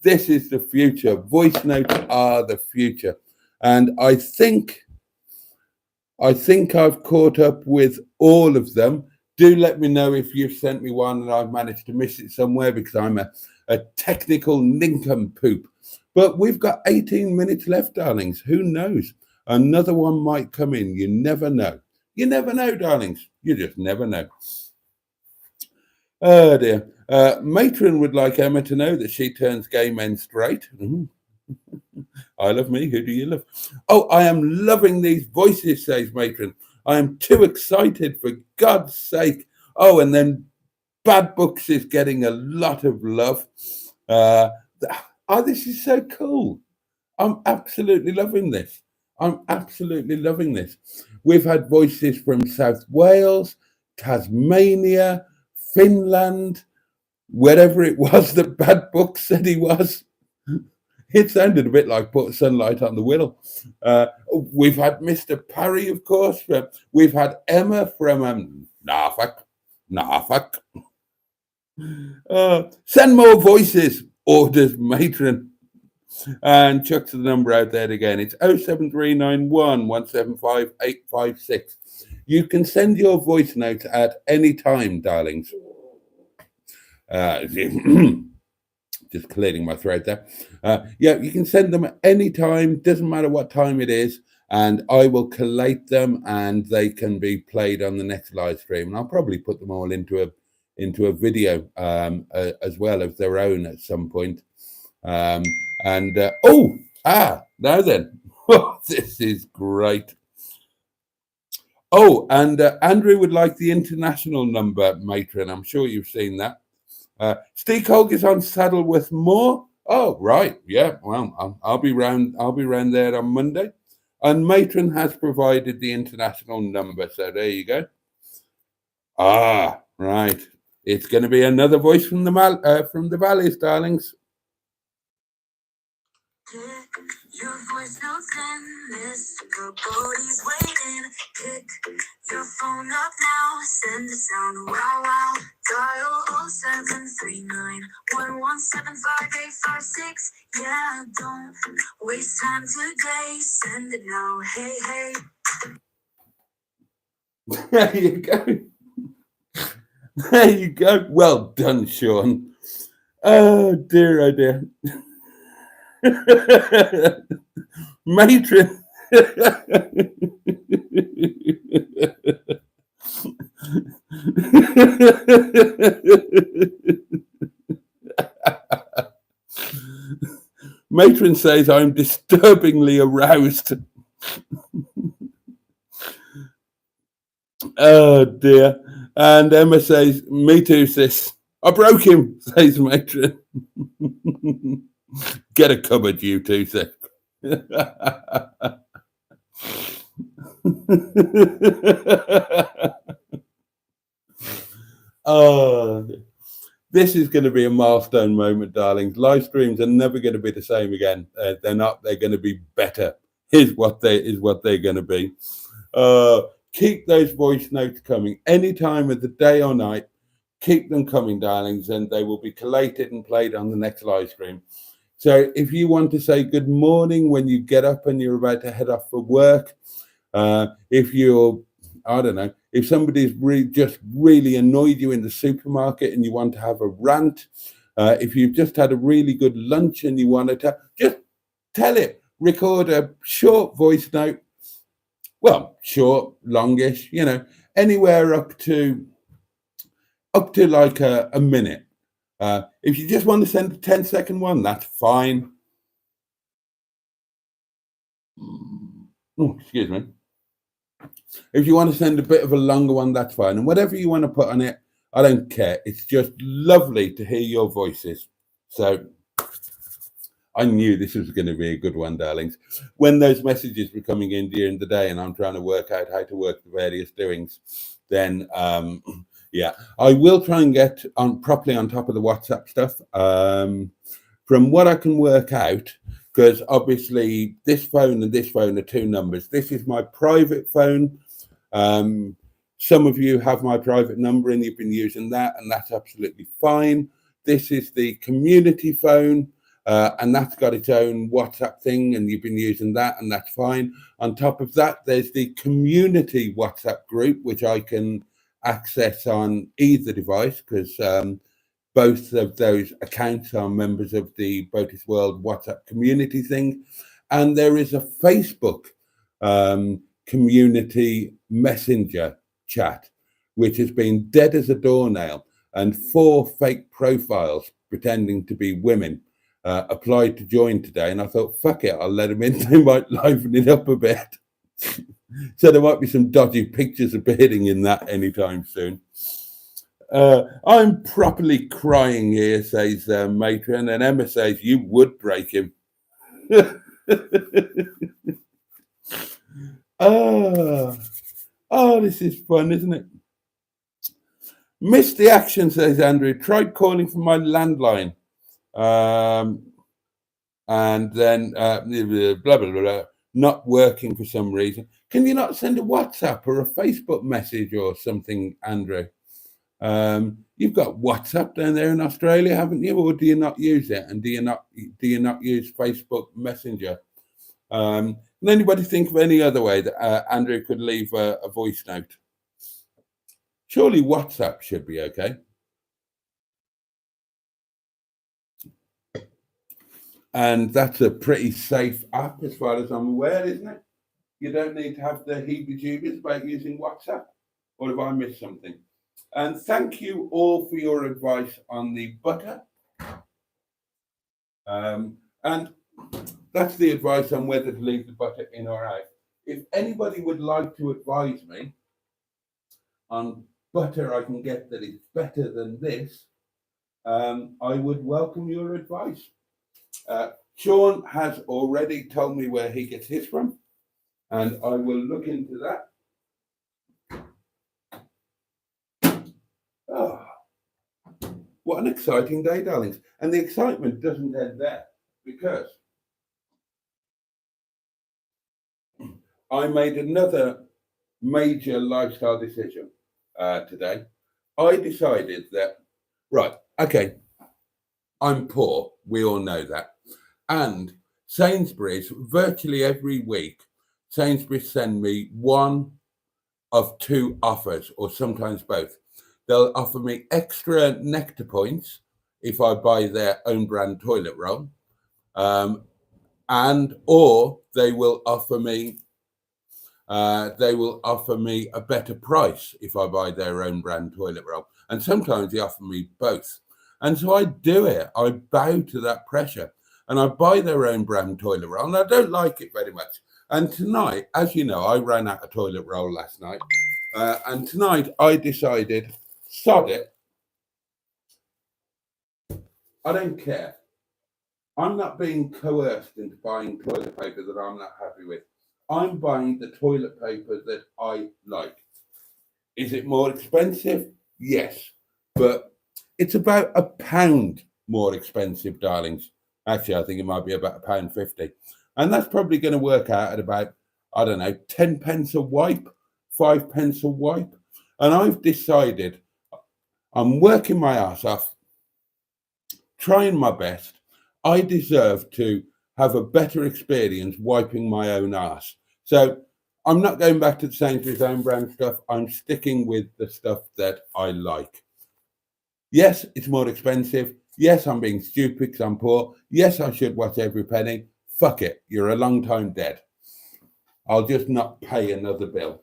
This is the future. Voice notes are the future. And I think I've caught up with all of them. Do let me know if you've sent me one and I've managed to miss it somewhere, because I'm a technical nincompoop. But we've got 18 minutes left, darlings. Who knows? Another one might come in. You never know. You never know, darlings. You just never know. Oh, dear. Matron would like Emma to know that she turns gay men straight. I love me. Who do you love? Oh, I am loving these voices, says Matron. I am too excited, for God's sake. Oh, and then Bad Books is getting a lot of love. This is so cool. I'm absolutely loving this. I'm absolutely loving this. We've had voices from South Wales, Tasmania, Finland, wherever it was that Bad Books said he was. It sounded a bit like put sunlight on the Wirral. We've had Mr. Parry, of course. We've had Emma from Norfolk. Send more voices, orders Matron. And chucks the number out there again. It's 07391 175 856. You can send your voice notes at any time, darlings. Just clearing my throat there. Yeah, you can send them at any time. Doesn't matter what time it is. And I will collate them and they can be played on the next live stream. And I'll probably put them all into a video as well of their own at some point. Now then, this is great. Oh, and Andrew would like the international number, Matron. I'm sure you've seen that. Steve Hogue is on Saddleworth Moor. Oh, right. Yeah. Well, I'll be round there on Monday. And Matron has provided the international number. So there you go. Ah, right. It's going to be another voice from the valleys, darlings. Your voice notes endless. Your body's waiting. Pick your phone up now. Send a sound. Wow, wow. Dial 0739 117 5856. Yeah, don't waste time today. Send it now. Hey, hey. There you go. There you go. Well done, Sean. Oh, dear, oh, dear. Matron. Matron says I'm disturbingly aroused. Oh dear. And Emma says, me too, sis. I broke him, says Matron. Get a cupboard, you two, sis. Oh, this is going to be a milestone moment, darlings. Live streams are never going to be the same again. They're not. They're going to be better. Is what they're going to be. Keep those voice notes coming any time of the day or night. Keep them coming, darlings, and they will be collated and played on the next live stream. So if you want to say good morning when you get up and you're about to head off for work, if you're, I don't know, if somebody's just really annoyed you in the supermarket and you want to have a rant, if you've just had a really good lunch and you want to just tell it, record a short voice note, well, short, longish, anywhere up to like a minute. If you just want to send a 10-second one, that's fine. Oh, excuse me. If you want to send a bit of a longer one, that's fine. And whatever you want to put on it, I don't care. It's just lovely to hear your voices. So I knew this was going to be a good one, darlings. When those messages were coming in during the day and I'm trying to work out how to work the various doings, then yeah, I will try and get properly on top of the WhatsApp stuff. From what I can work out, because obviously this phone and this phone are two numbers. This is my private phone. Some of you have my private number and you've been using that, and that's absolutely fine. This is the community phone, and that's got its own WhatsApp thing, and you've been using that, and that's fine. On top of that, there's the community WhatsApp group, which I can access on either device, because both of those accounts are members of the Boaty's World WhatsApp community thing. And there is a Facebook community messenger chat, which has been dead as a doornail, and 4 fake profiles pretending to be women applied to join today. And I thought, fuck it, I'll let them in. They might liven it up a bit. So there might be some dodgy pictures appearing in that anytime soon. I'm properly crying here, says Matron, and Emma says you would break him. Oh, this is fun, isn't it? Missed the action, says Andrew. Tried calling from my landline. And then blah, blah, blah, not working for some reason. Can you not send a WhatsApp or a Facebook message or something, Andrew? You've got WhatsApp down there in Australia, haven't you? Or do you not use it? And do you not use Facebook Messenger? Can anybody think of any other way that Andrew could leave a voice note? Surely WhatsApp should be okay. And that's a pretty safe app as far as I'm aware, isn't it? You don't need to have the heebie-jeebies about using WhatsApp. Or have I missed something? And thank you all for your advice on the butter. And that's the advice on whether to leave the butter in or out. If anybody would like to advise me on butter I can get that is better than this, I would welcome your advice. Sean has already told me where he gets his from, and I will look into that. Oh, what an exciting day, darlings. And the excitement doesn't end there, because I made another major lifestyle decision today. I decided that, right, okay, I'm poor. We all know that. And Sainsbury's, virtually every week, Sainsbury's send me one of 2 offers, or sometimes both. They'll offer me extra nectar points if I buy their own brand toilet roll, and or they will offer me a better price if I buy their own brand toilet roll. And sometimes they offer me both. And so I do it. I bow to that pressure, and I buy their own brand toilet roll, and I don't like it very much. And tonight, as you know, I ran out of toilet roll last night. And tonight I decided, sod it. I don't care. I'm not being coerced into buying toilet paper that I'm not happy with. I'm buying the toilet paper that I like. Is it more expensive? Yes, but it's about £1 more expensive, darlings. Actually, I think it might be about £1.50, and that's probably going to work out at about, I don't know, 10 pence a wipe, 5 pence a wipe. And I've decided I'm working my ass off, trying my best. I deserve to have a better experience wiping my own ass. So I'm not going back to the Sainsbury's own brand stuff. I'm sticking with the stuff that I like. Yes, it's more expensive. Yes, I'm being stupid because I'm poor. Yes, I should watch every penny. Fuck it. You're a long time dead. I'll just not pay another bill.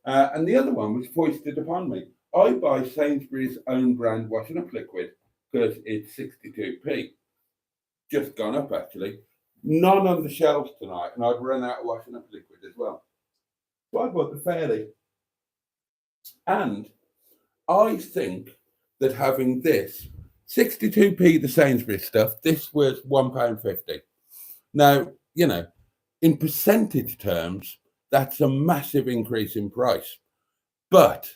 And the other one was foisted upon me. I buy Sainsbury's own brand washing up liquid because it's 62p. Just gone up, actually. None on the shelves tonight, and I've run out of washing up liquid as well. So I bought the Fairly. And I think that having this 62p, the Sainsbury's stuff, this was £1.50. Now, you know, in percentage terms, that's a massive increase in price. But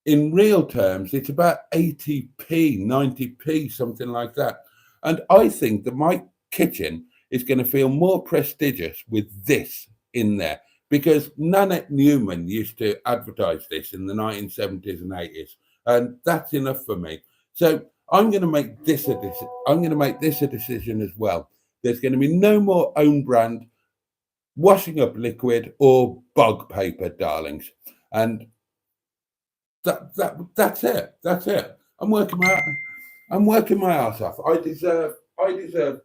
in real terms, it's about 80p, 90p, something like that. And I think that my kitchen is going to feel more prestigious with this in there, because Nanette Newman used to advertise this in the 1970s and 80s, and that's enough for me. So I'm going to make this a decision. I'm going to make this a decision as well. There's going to be no more own brand washing up liquid or bog paper, darlings. And that's it. That's it. I'm working my ass off. I deserve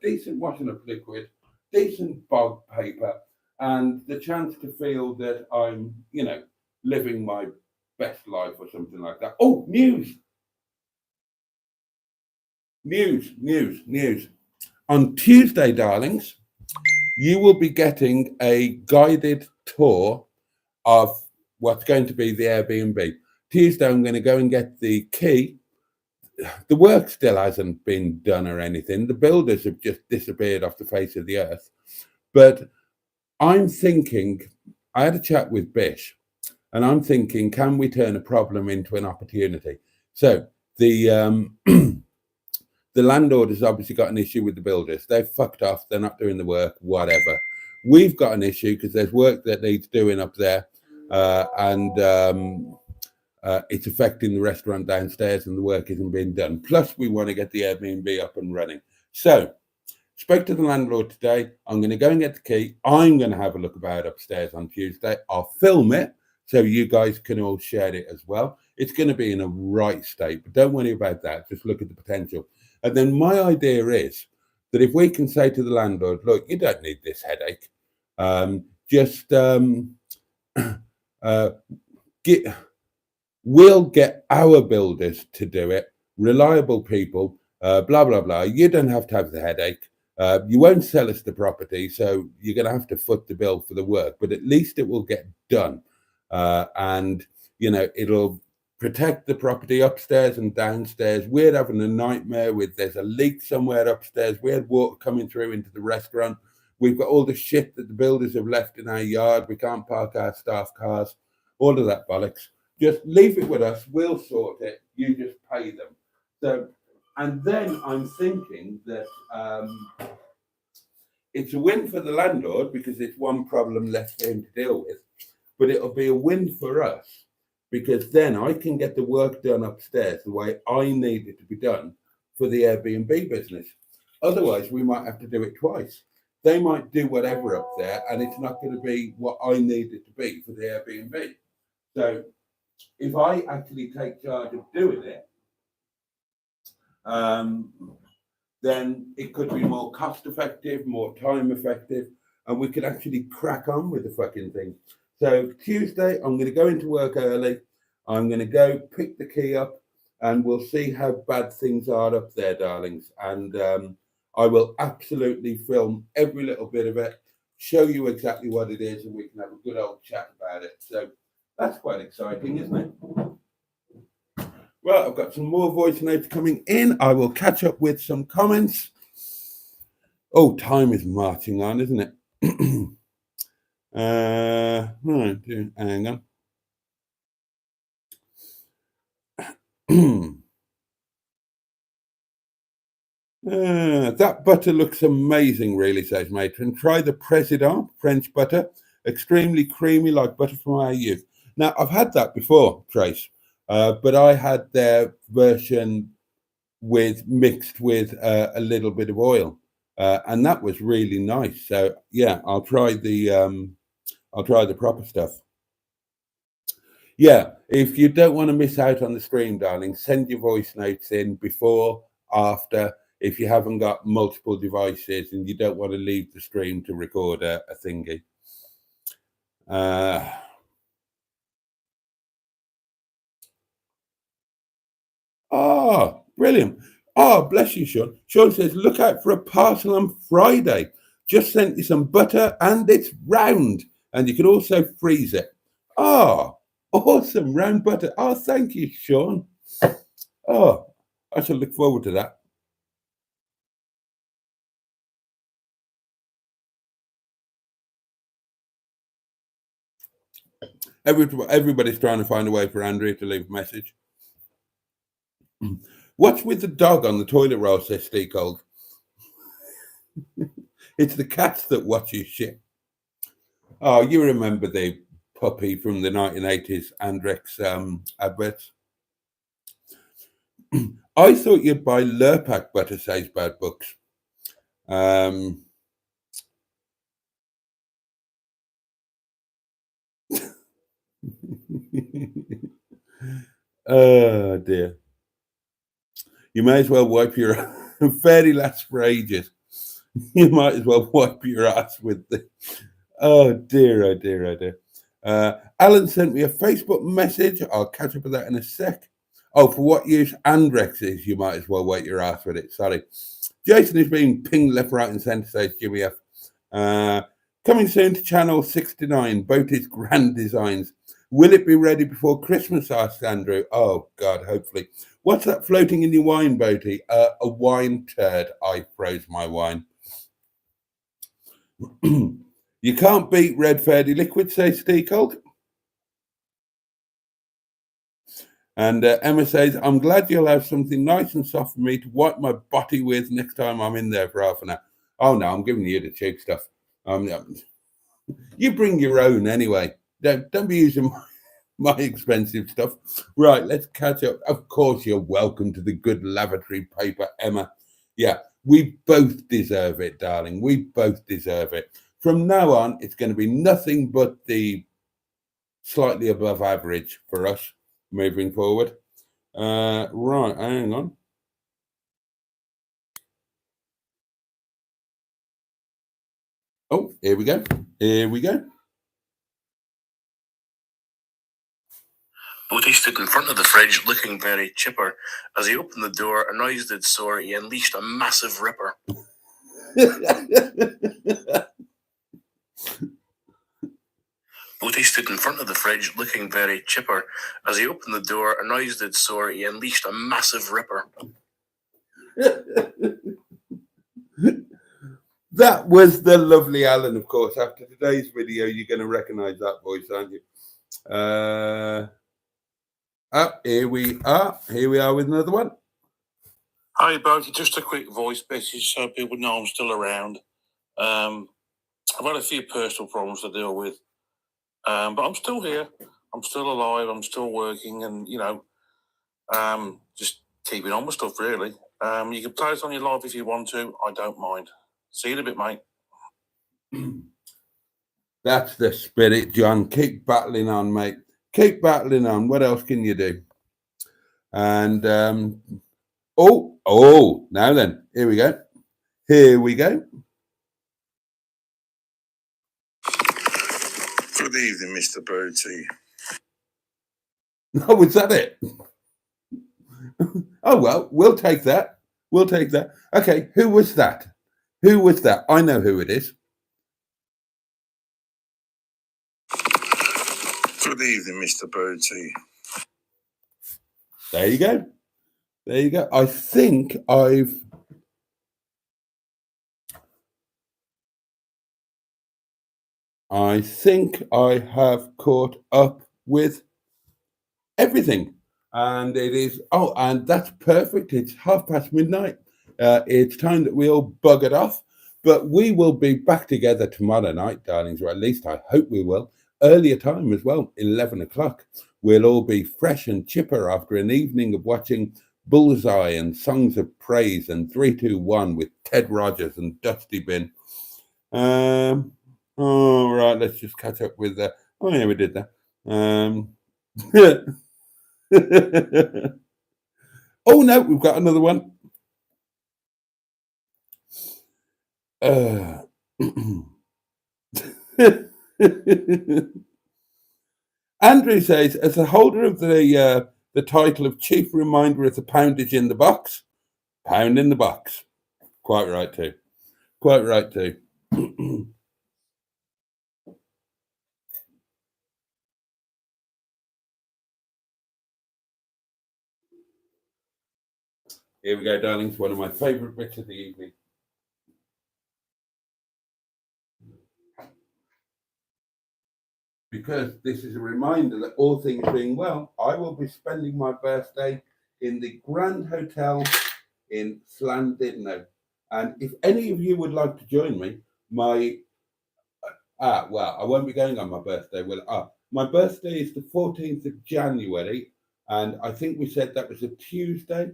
decent washing up liquid, decent bog paper, and the chance to feel that I'm, you know, living my best life or something like that. Oh, news. On Tuesday, darlings, you will be getting a guided tour of what's going to be the Airbnb. Tuesday, I'm going to go and get the key. The work still hasn't been done or anything. The builders have just disappeared off the face of the earth. But I'm thinking, I had a chat with Bish, and I'm thinking, can we turn a problem into an opportunity? So the the landlord has obviously got an issue with the builders. They've fucked off. They're not doing the work, whatever. We've got an issue because there's work that needs doing up there, and it's affecting the restaurant downstairs, and the work isn't being done. Plus, we want to get the Airbnb up and running. So, spoke to the landlord today. I'm going to go and get the key. I'm going to have a look about upstairs on Tuesday. I'll film it so you guys can all share it as well. It's going to be in a right state, but don't worry about that. Just look at the potential. And then my idea is that if we can say to the landlord, look, you don't need this headache. We'll get our builders to do it, reliable people, blah, blah, blah. You don't have to have the headache. You won't sell us the property, so you're going to have to foot the bill for the work, but at least it will get done. And, you know, it'll protect the property upstairs and downstairs. We're having a nightmare with there's a leak somewhere upstairs. We had water coming through into the restaurant. We've got all the shit that the builders have left in our yard. We can't park our staff cars, all of that bollocks. Just leave it with us. We'll sort it. You just pay them. So, and then I'm thinking that it's a win for the landlord because it's one problem left for him to deal with, but it'll be a win for us because then I can get the work done upstairs the way I need it to be done for the Airbnb business. Otherwise, we might have to do it twice. They might do whatever up there, and it's not going to be what I need it to be for the Airbnb. So if I actually take charge of doing it, then it could be more cost effective, more time effective, and we could actually crack on with the fucking thing. So Tuesday, I'm going to go into work early. I'm going to go pick the key up, and we'll see how bad things are up there, darlings. And I will absolutely film every little bit of it, show you exactly what it is, and we can have a good old chat about it. So that's quite exciting, isn't it? Well, I've got some more voice notes coming in. I will catch up with some comments. Oh, time is marching on, isn't it? Right, hang on. That butter looks amazing, really, says Matron. Try the President French butter. Extremely creamy, like butter from our youth. Now, I've had that before, Trace, but I had their version mixed with a little bit of oil, and that was really nice. So yeah, I'll try the proper stuff. Yeah, if you don't want to miss out on the stream, darling, send your voice notes in before, after. If you haven't got multiple devices and you don't want to leave the stream to record a thingy. Brilliant. Bless you, Sean. Sean says, look out for a parcel on Friday. Just sent you some butter and it's round. And you can also freeze it. Awesome. Round butter. Thank you, Sean. I shall look forward to that. Everybody's trying to find a way for Andrea to leave a message. What's with the dog on the toilet roll, says Steve Cold. It's the cats that watch you shit. You remember the puppy from the 1980s Andrex adverts? I thought you'd buy Lurpak butter, says Bad Books. Oh dear. You may as well wipe your fairly lasts for ages. You might as well wipe your ass with the oh dear. Alan sent me a Facebook message. I'll catch up with that in a sec. For what use Andrex is, you might as well wipe your ass with it. Sorry. Jason is being pinged left, right, and centre, says Jimmy F. Coming soon to channel 69, Boaty's Grand Designs. Will it be ready before Christmas? Asked Andrew. Oh, God, hopefully. What's that floating in your wine, Boaty? A wine turd. I froze my wine. You can't beat Red Fairly Liquid, says Steve Colt. And Emma says, I'm glad you'll have something nice and soft for me to wipe my body with next time I'm in there for half an hour. Oh, no, I'm giving you the cheap stuff. You bring your own anyway. Don't be using my expensive stuff. Right, let's catch up. Of course, you're welcome to the good lavatory paper, Emma. Yeah, we both deserve it, darling. We both deserve it. From now on, it's going to be nothing but the slightly above average for us moving forward. Right, hang on. Oh, here we go. Boaty stood in front of the fridge looking very chipper. As he opened the door, a noise did soar. He unleashed a massive ripper. Boaty stood in front of the fridge looking very chipper. As he opened the door, a noise did soar. He unleashed a massive ripper. That was the lovely Alan, of course. After today's video, you're going to recognize that voice, aren't you? Here we are. Here we are with another one. Hi, Boaty. Just a quick voice message so people know I'm still around. I've had a few personal problems to deal with, but I'm still here. I'm still alive. I'm still working, and just keeping on with stuff. Really, you can play it on your live if you want to. I don't mind. See you in a bit, mate. That's the spirit, John. Keep battling on, mate. Keep battling on. What else can you do? And now then, here we go. Good evening, Mr. Boaty. Oh, was that it? Oh, well, we'll take that. Okay, who was that? I know who it is. Good evening, Mr. Boaty. There you go. I think I've... I think I have caught up with everything. And it is, oh, and that's perfect. It's midnight. It's time that we all buggered off. But we will be back together tomorrow night, darlings, or at least I hope we will. Earlier time as well, 11 o'clock. We'll all be fresh and chipper after an evening of watching Bullseye and Songs of Praise and 321 with Ted Rogers and Dusty Bin. All right, let's just catch up with that. Oh, yeah, we did that. Oh, no, we've got another one. Andrew says, as the holder of the title of chief reminder of the poundage in the box, pound in the box. Quite right too. Quite right too. Here we go, darlings. One of my favourite bits of the evening. Because this is a reminder that all things being well, I will be spending my birthday in the Grand Hotel in Llandudno. And if any of you would like to join me, I won't be going on my birthday. My birthday is the 14th of January, and I think we said that was a Tuesday.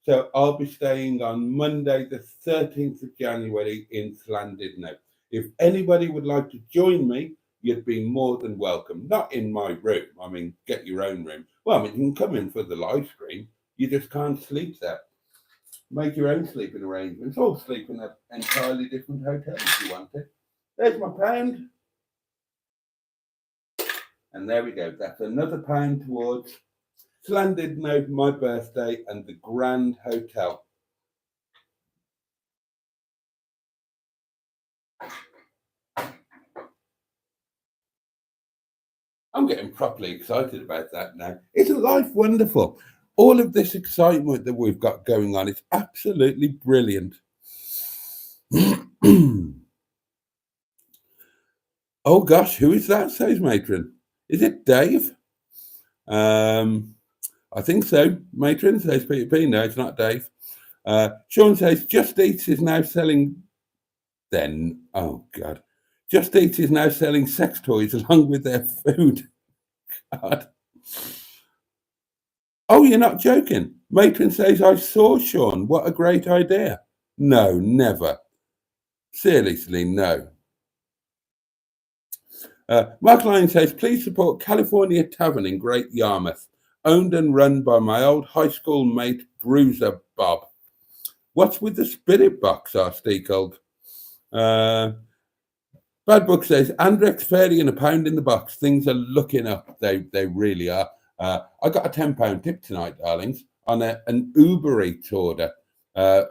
So I'll be staying on Monday, the 13th of January in Llandudno. If anybody would like to join me, you'd be more than welcome. Not in my room. I mean, get your own room. Well, I mean, you can come in for the live stream. You just can't sleep there. Make your own sleeping arrangements, or sleep in an entirely different hotel if you want it. There's my pound. And there we go. That's another pound towards Llandudno, my birthday, and the Grand Hotel. I'm getting properly excited about that now. Isn't life wonderful? All of this excitement that we've got going on is absolutely brilliant. Oh gosh, who is that, says Matron? Is it Dave? I think so. Matron, says Peter P. No, it's not Dave. Sean says, Just Eats is now selling... Then, oh God. Just Eat is now selling sex toys along with their food. God. Oh, you're not joking. Matron says, I saw Sean. What a great idea. No, never. Seriously, no. Mark Lyon says, please support California Tavern in Great Yarmouth, owned and run by my old high school mate, Bruiser Bob. What's with the spirit box, asked Steakold. Bad Book says, Andrex Fairy and a pound in the box. Things are looking up. They really are. I got a £10 tip tonight, darlings, on an Uber Eats order. Well,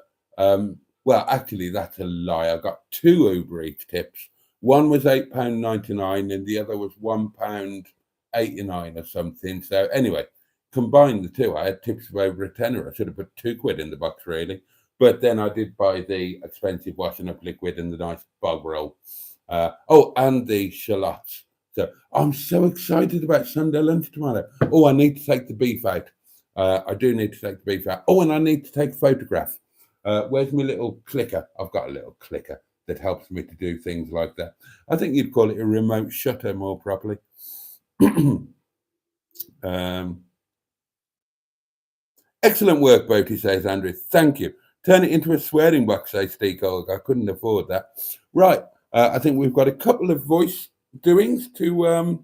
actually, that's a lie. I got two Uber Eats tips. One was £8.99 and the other was £1.89 or something. So anyway, combined the two, I had tips of over a tenner. I should have put £2 in the box, really. But then I did buy the expensive washing up liquid and the nice bog roll. And the shallots. So I'm so excited about Sunday lunch tomorrow. Oh, I need to take the beef out. I do need to take the beef out. Oh, and I need to take a photograph. Where's my little clicker? I've got a little clicker that helps me to do things like that. I think you'd call it a remote shutter more properly. Excellent work, Boaty, says Andrew. Thank you. Turn it into a swearing box, says Steve Cole. I couldn't afford that. Right. I think we've got a couple of voice doings to...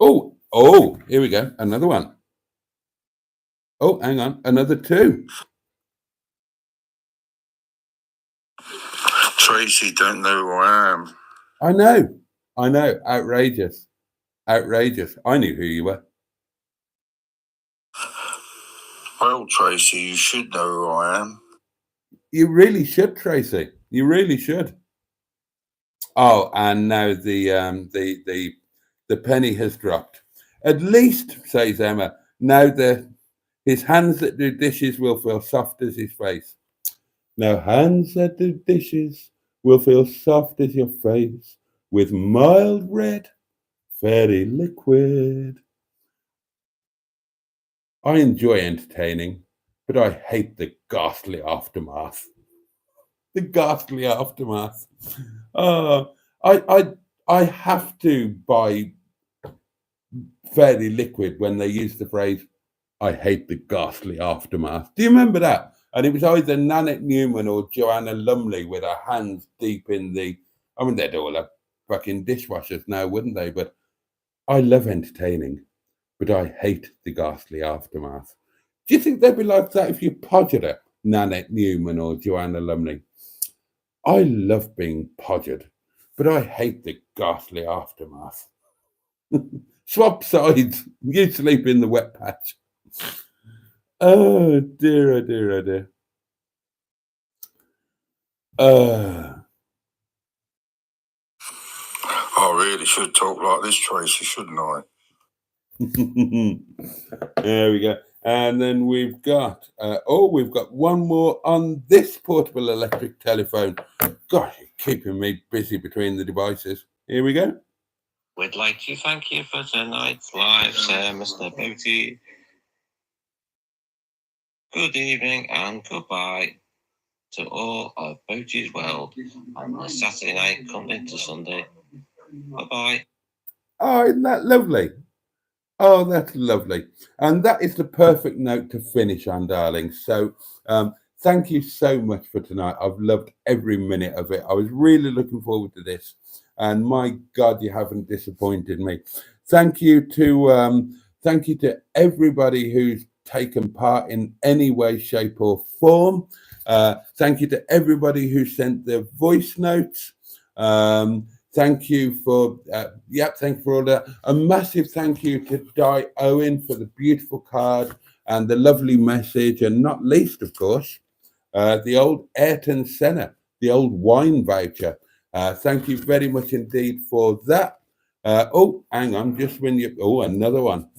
Oh, here we go. Another one. Oh, hang on. Another two. Tracy, don't know who I am. I know. Outrageous. I knew who you were. Well, Tracy, you should know who I am. You really should, Tracy. You really should. Oh, and now the penny has dropped. At least, says Emma, now his hands that do dishes will feel soft as his face. Now hands that do dishes will feel soft as your face with mild red fairy liquid. I enjoy entertaining, but I hate the ghastly aftermath. The ghastly aftermath. Oh, I have to buy fairy liquid when they use the phrase "I hate the ghastly aftermath." Do you remember that? And it was either Nanette Newman or Joanna Lumley with her hands deep in the. I mean, they'd all have fucking dishwashers now, wouldn't they? But I love entertaining, but I hate the ghastly aftermath. Do you think they'd be like that if you podgered her, Nanette Newman or Joanna Lumley? I love being podgered, but I hate the ghastly aftermath. Swap sides. You sleep in the wet patch. Oh dear, oh dear, oh dear. I really should talk like this, Tracy, shouldn't I? There we go. And then we've got, we've got one more on this portable electric telephone. Gosh, you're keeping me busy between the devices. Here we go. We'd like to thank you for tonight's live, Sir Mr. Boaty. Good evening and goodbye to all of Boaty's World on the Saturday night coming into Sunday. Bye-bye. Oh, isn't that lovely? Oh, that's lovely. And that is the perfect note to finish on, darling. So thank you so much for tonight. I've loved every minute of it. I was really looking forward to this. And my God, you haven't disappointed me. Thank you to everybody who's taken part in any way, shape, or form. Thank you to everybody who sent their voice notes. Thank you for thank you for all that. A massive thank you to Di Owen for the beautiful card and the lovely message, and not least, of course, the old Ayrton Senna, the old wine voucher. Thank you very much indeed for that. Hang on, just when you another one.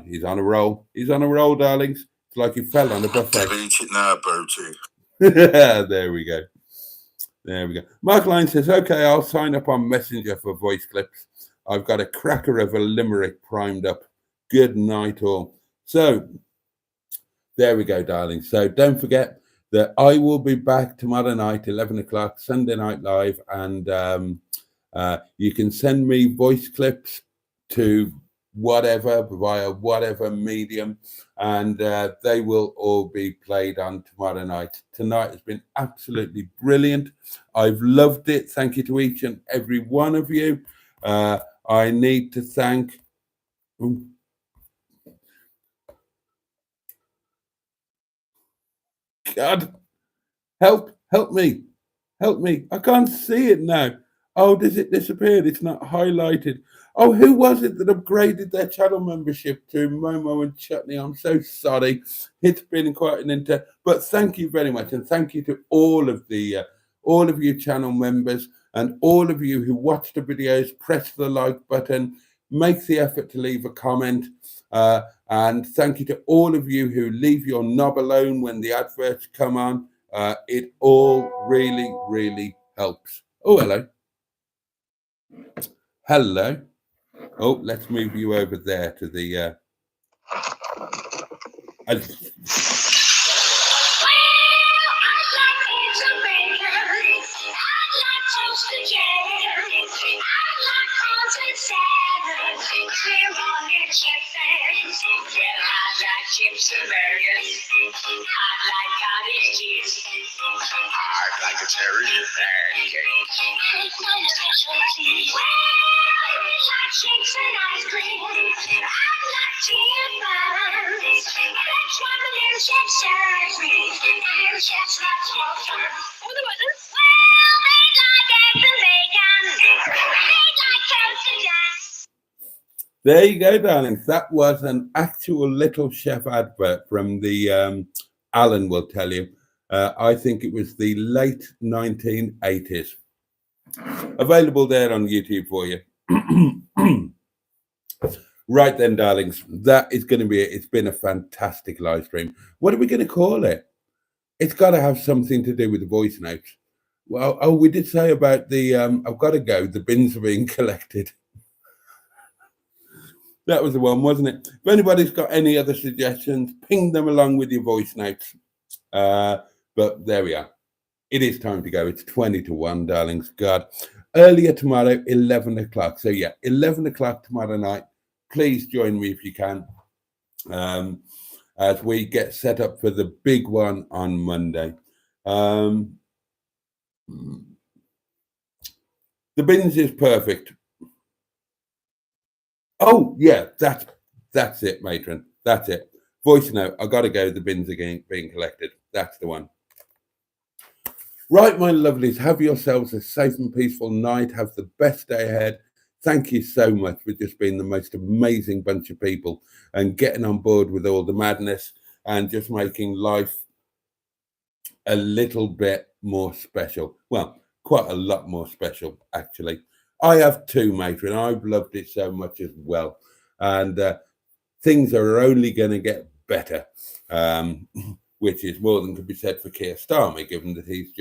He's on a roll. He's on a roll, darlings. It's like he fell on a buffet. Delete it now, Boaty. There we go. There we go. Mark Line says, okay, I'll sign up on Messenger for voice clips. I've got a cracker of a limerick primed up. Good night, all. So, there we go, darling. So, don't forget that I will be back tomorrow night, 11 o'clock, Sunday Night Live. And you can send me voice clips to whatever, via whatever medium, and they will all be played on tomorrow night. Tonight has been absolutely brilliant. I've loved it. Thank you to each and every one of you. I need to thank God, help me, I can't see it now. Oh, does it disappear? It's not highlighted. Oh, who was it that upgraded their channel membership to Momo and Chutney? I'm so sorry. It's been quite an but thank you very much, and thank you to all of you channel members and all of you who watch the videos. Press the like button, make the effort to leave a comment, and thank you to all of you who leave your knob alone when the adverts come on. It all really, really helps. Oh, hello. Hello. Oh, let's move you over there to the. Chips and burgers. I'd like cottage cheese. I'd like a terrier pancake. Chips and ice cream. I'd like tea and buns. That's why the little chef serves me. Little chef's lots more fun. Well, they'd like eggs and bacon. They'd like toast and jam. There you go, darlings. That was an actual Little Chef advert from the, Alan will tell you. I think it was the late 1980s. Available there on YouTube for you. Right then, darlings. That is going to be it. It's been a fantastic live stream. What are we going to call it? It's got to have something to do with the voice notes. Well, oh, we did say about the I've got to go. The bins are being collected. That was the one, wasn't it? If anybody's got any other suggestions, ping them along with your voice notes. But there we are. It is time to go. It's 20 to 1, darlings. God. Earlier tomorrow, 11 o'clock. So, yeah, 11 o'clock tomorrow night. Please join me if you can, as we get set up for the big one on Monday. The bins is perfect. Oh, yeah, that's it, matron. That's it. Voice note, I got to go. The bins are being collected. That's the one. Right, my lovelies, have yourselves a safe and peaceful night. Have the best day ahead. Thank you so much for just being the most amazing bunch of people and getting on board with all the madness and just making life a little bit more special. Well, quite a lot more special, actually. I have too, matron. I've loved it so much as well. And things are only going to get better, which is more than could be said for Keir Starmer, given that he's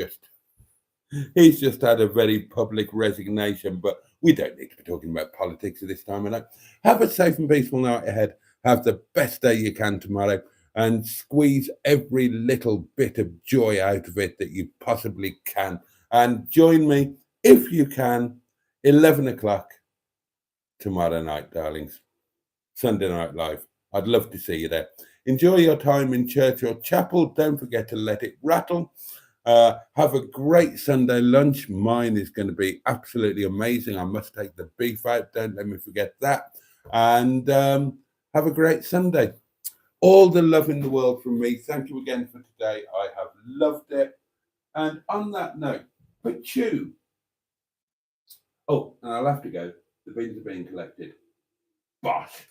just had a very public resignation. But we don't need to be talking about politics at this time of night. Have a safe and peaceful night ahead. Have the best day you can tomorrow, and squeeze every little bit of joy out of it that you possibly can. And join me, if you can, 11 o'clock tomorrow night, darlings. Sunday Night Live. I'd love to see you there. Enjoy your time in church or chapel. Don't forget to let it rattle. Have a great Sunday lunch. Mine is going to be absolutely amazing. I must take the beef out. Don't let me forget that. And have a great Sunday. All the love in the world from me. Thank you again for today. I have loved it. And on that note, but you. Oh, and I'll have to go. The bins are being collected. Bosh.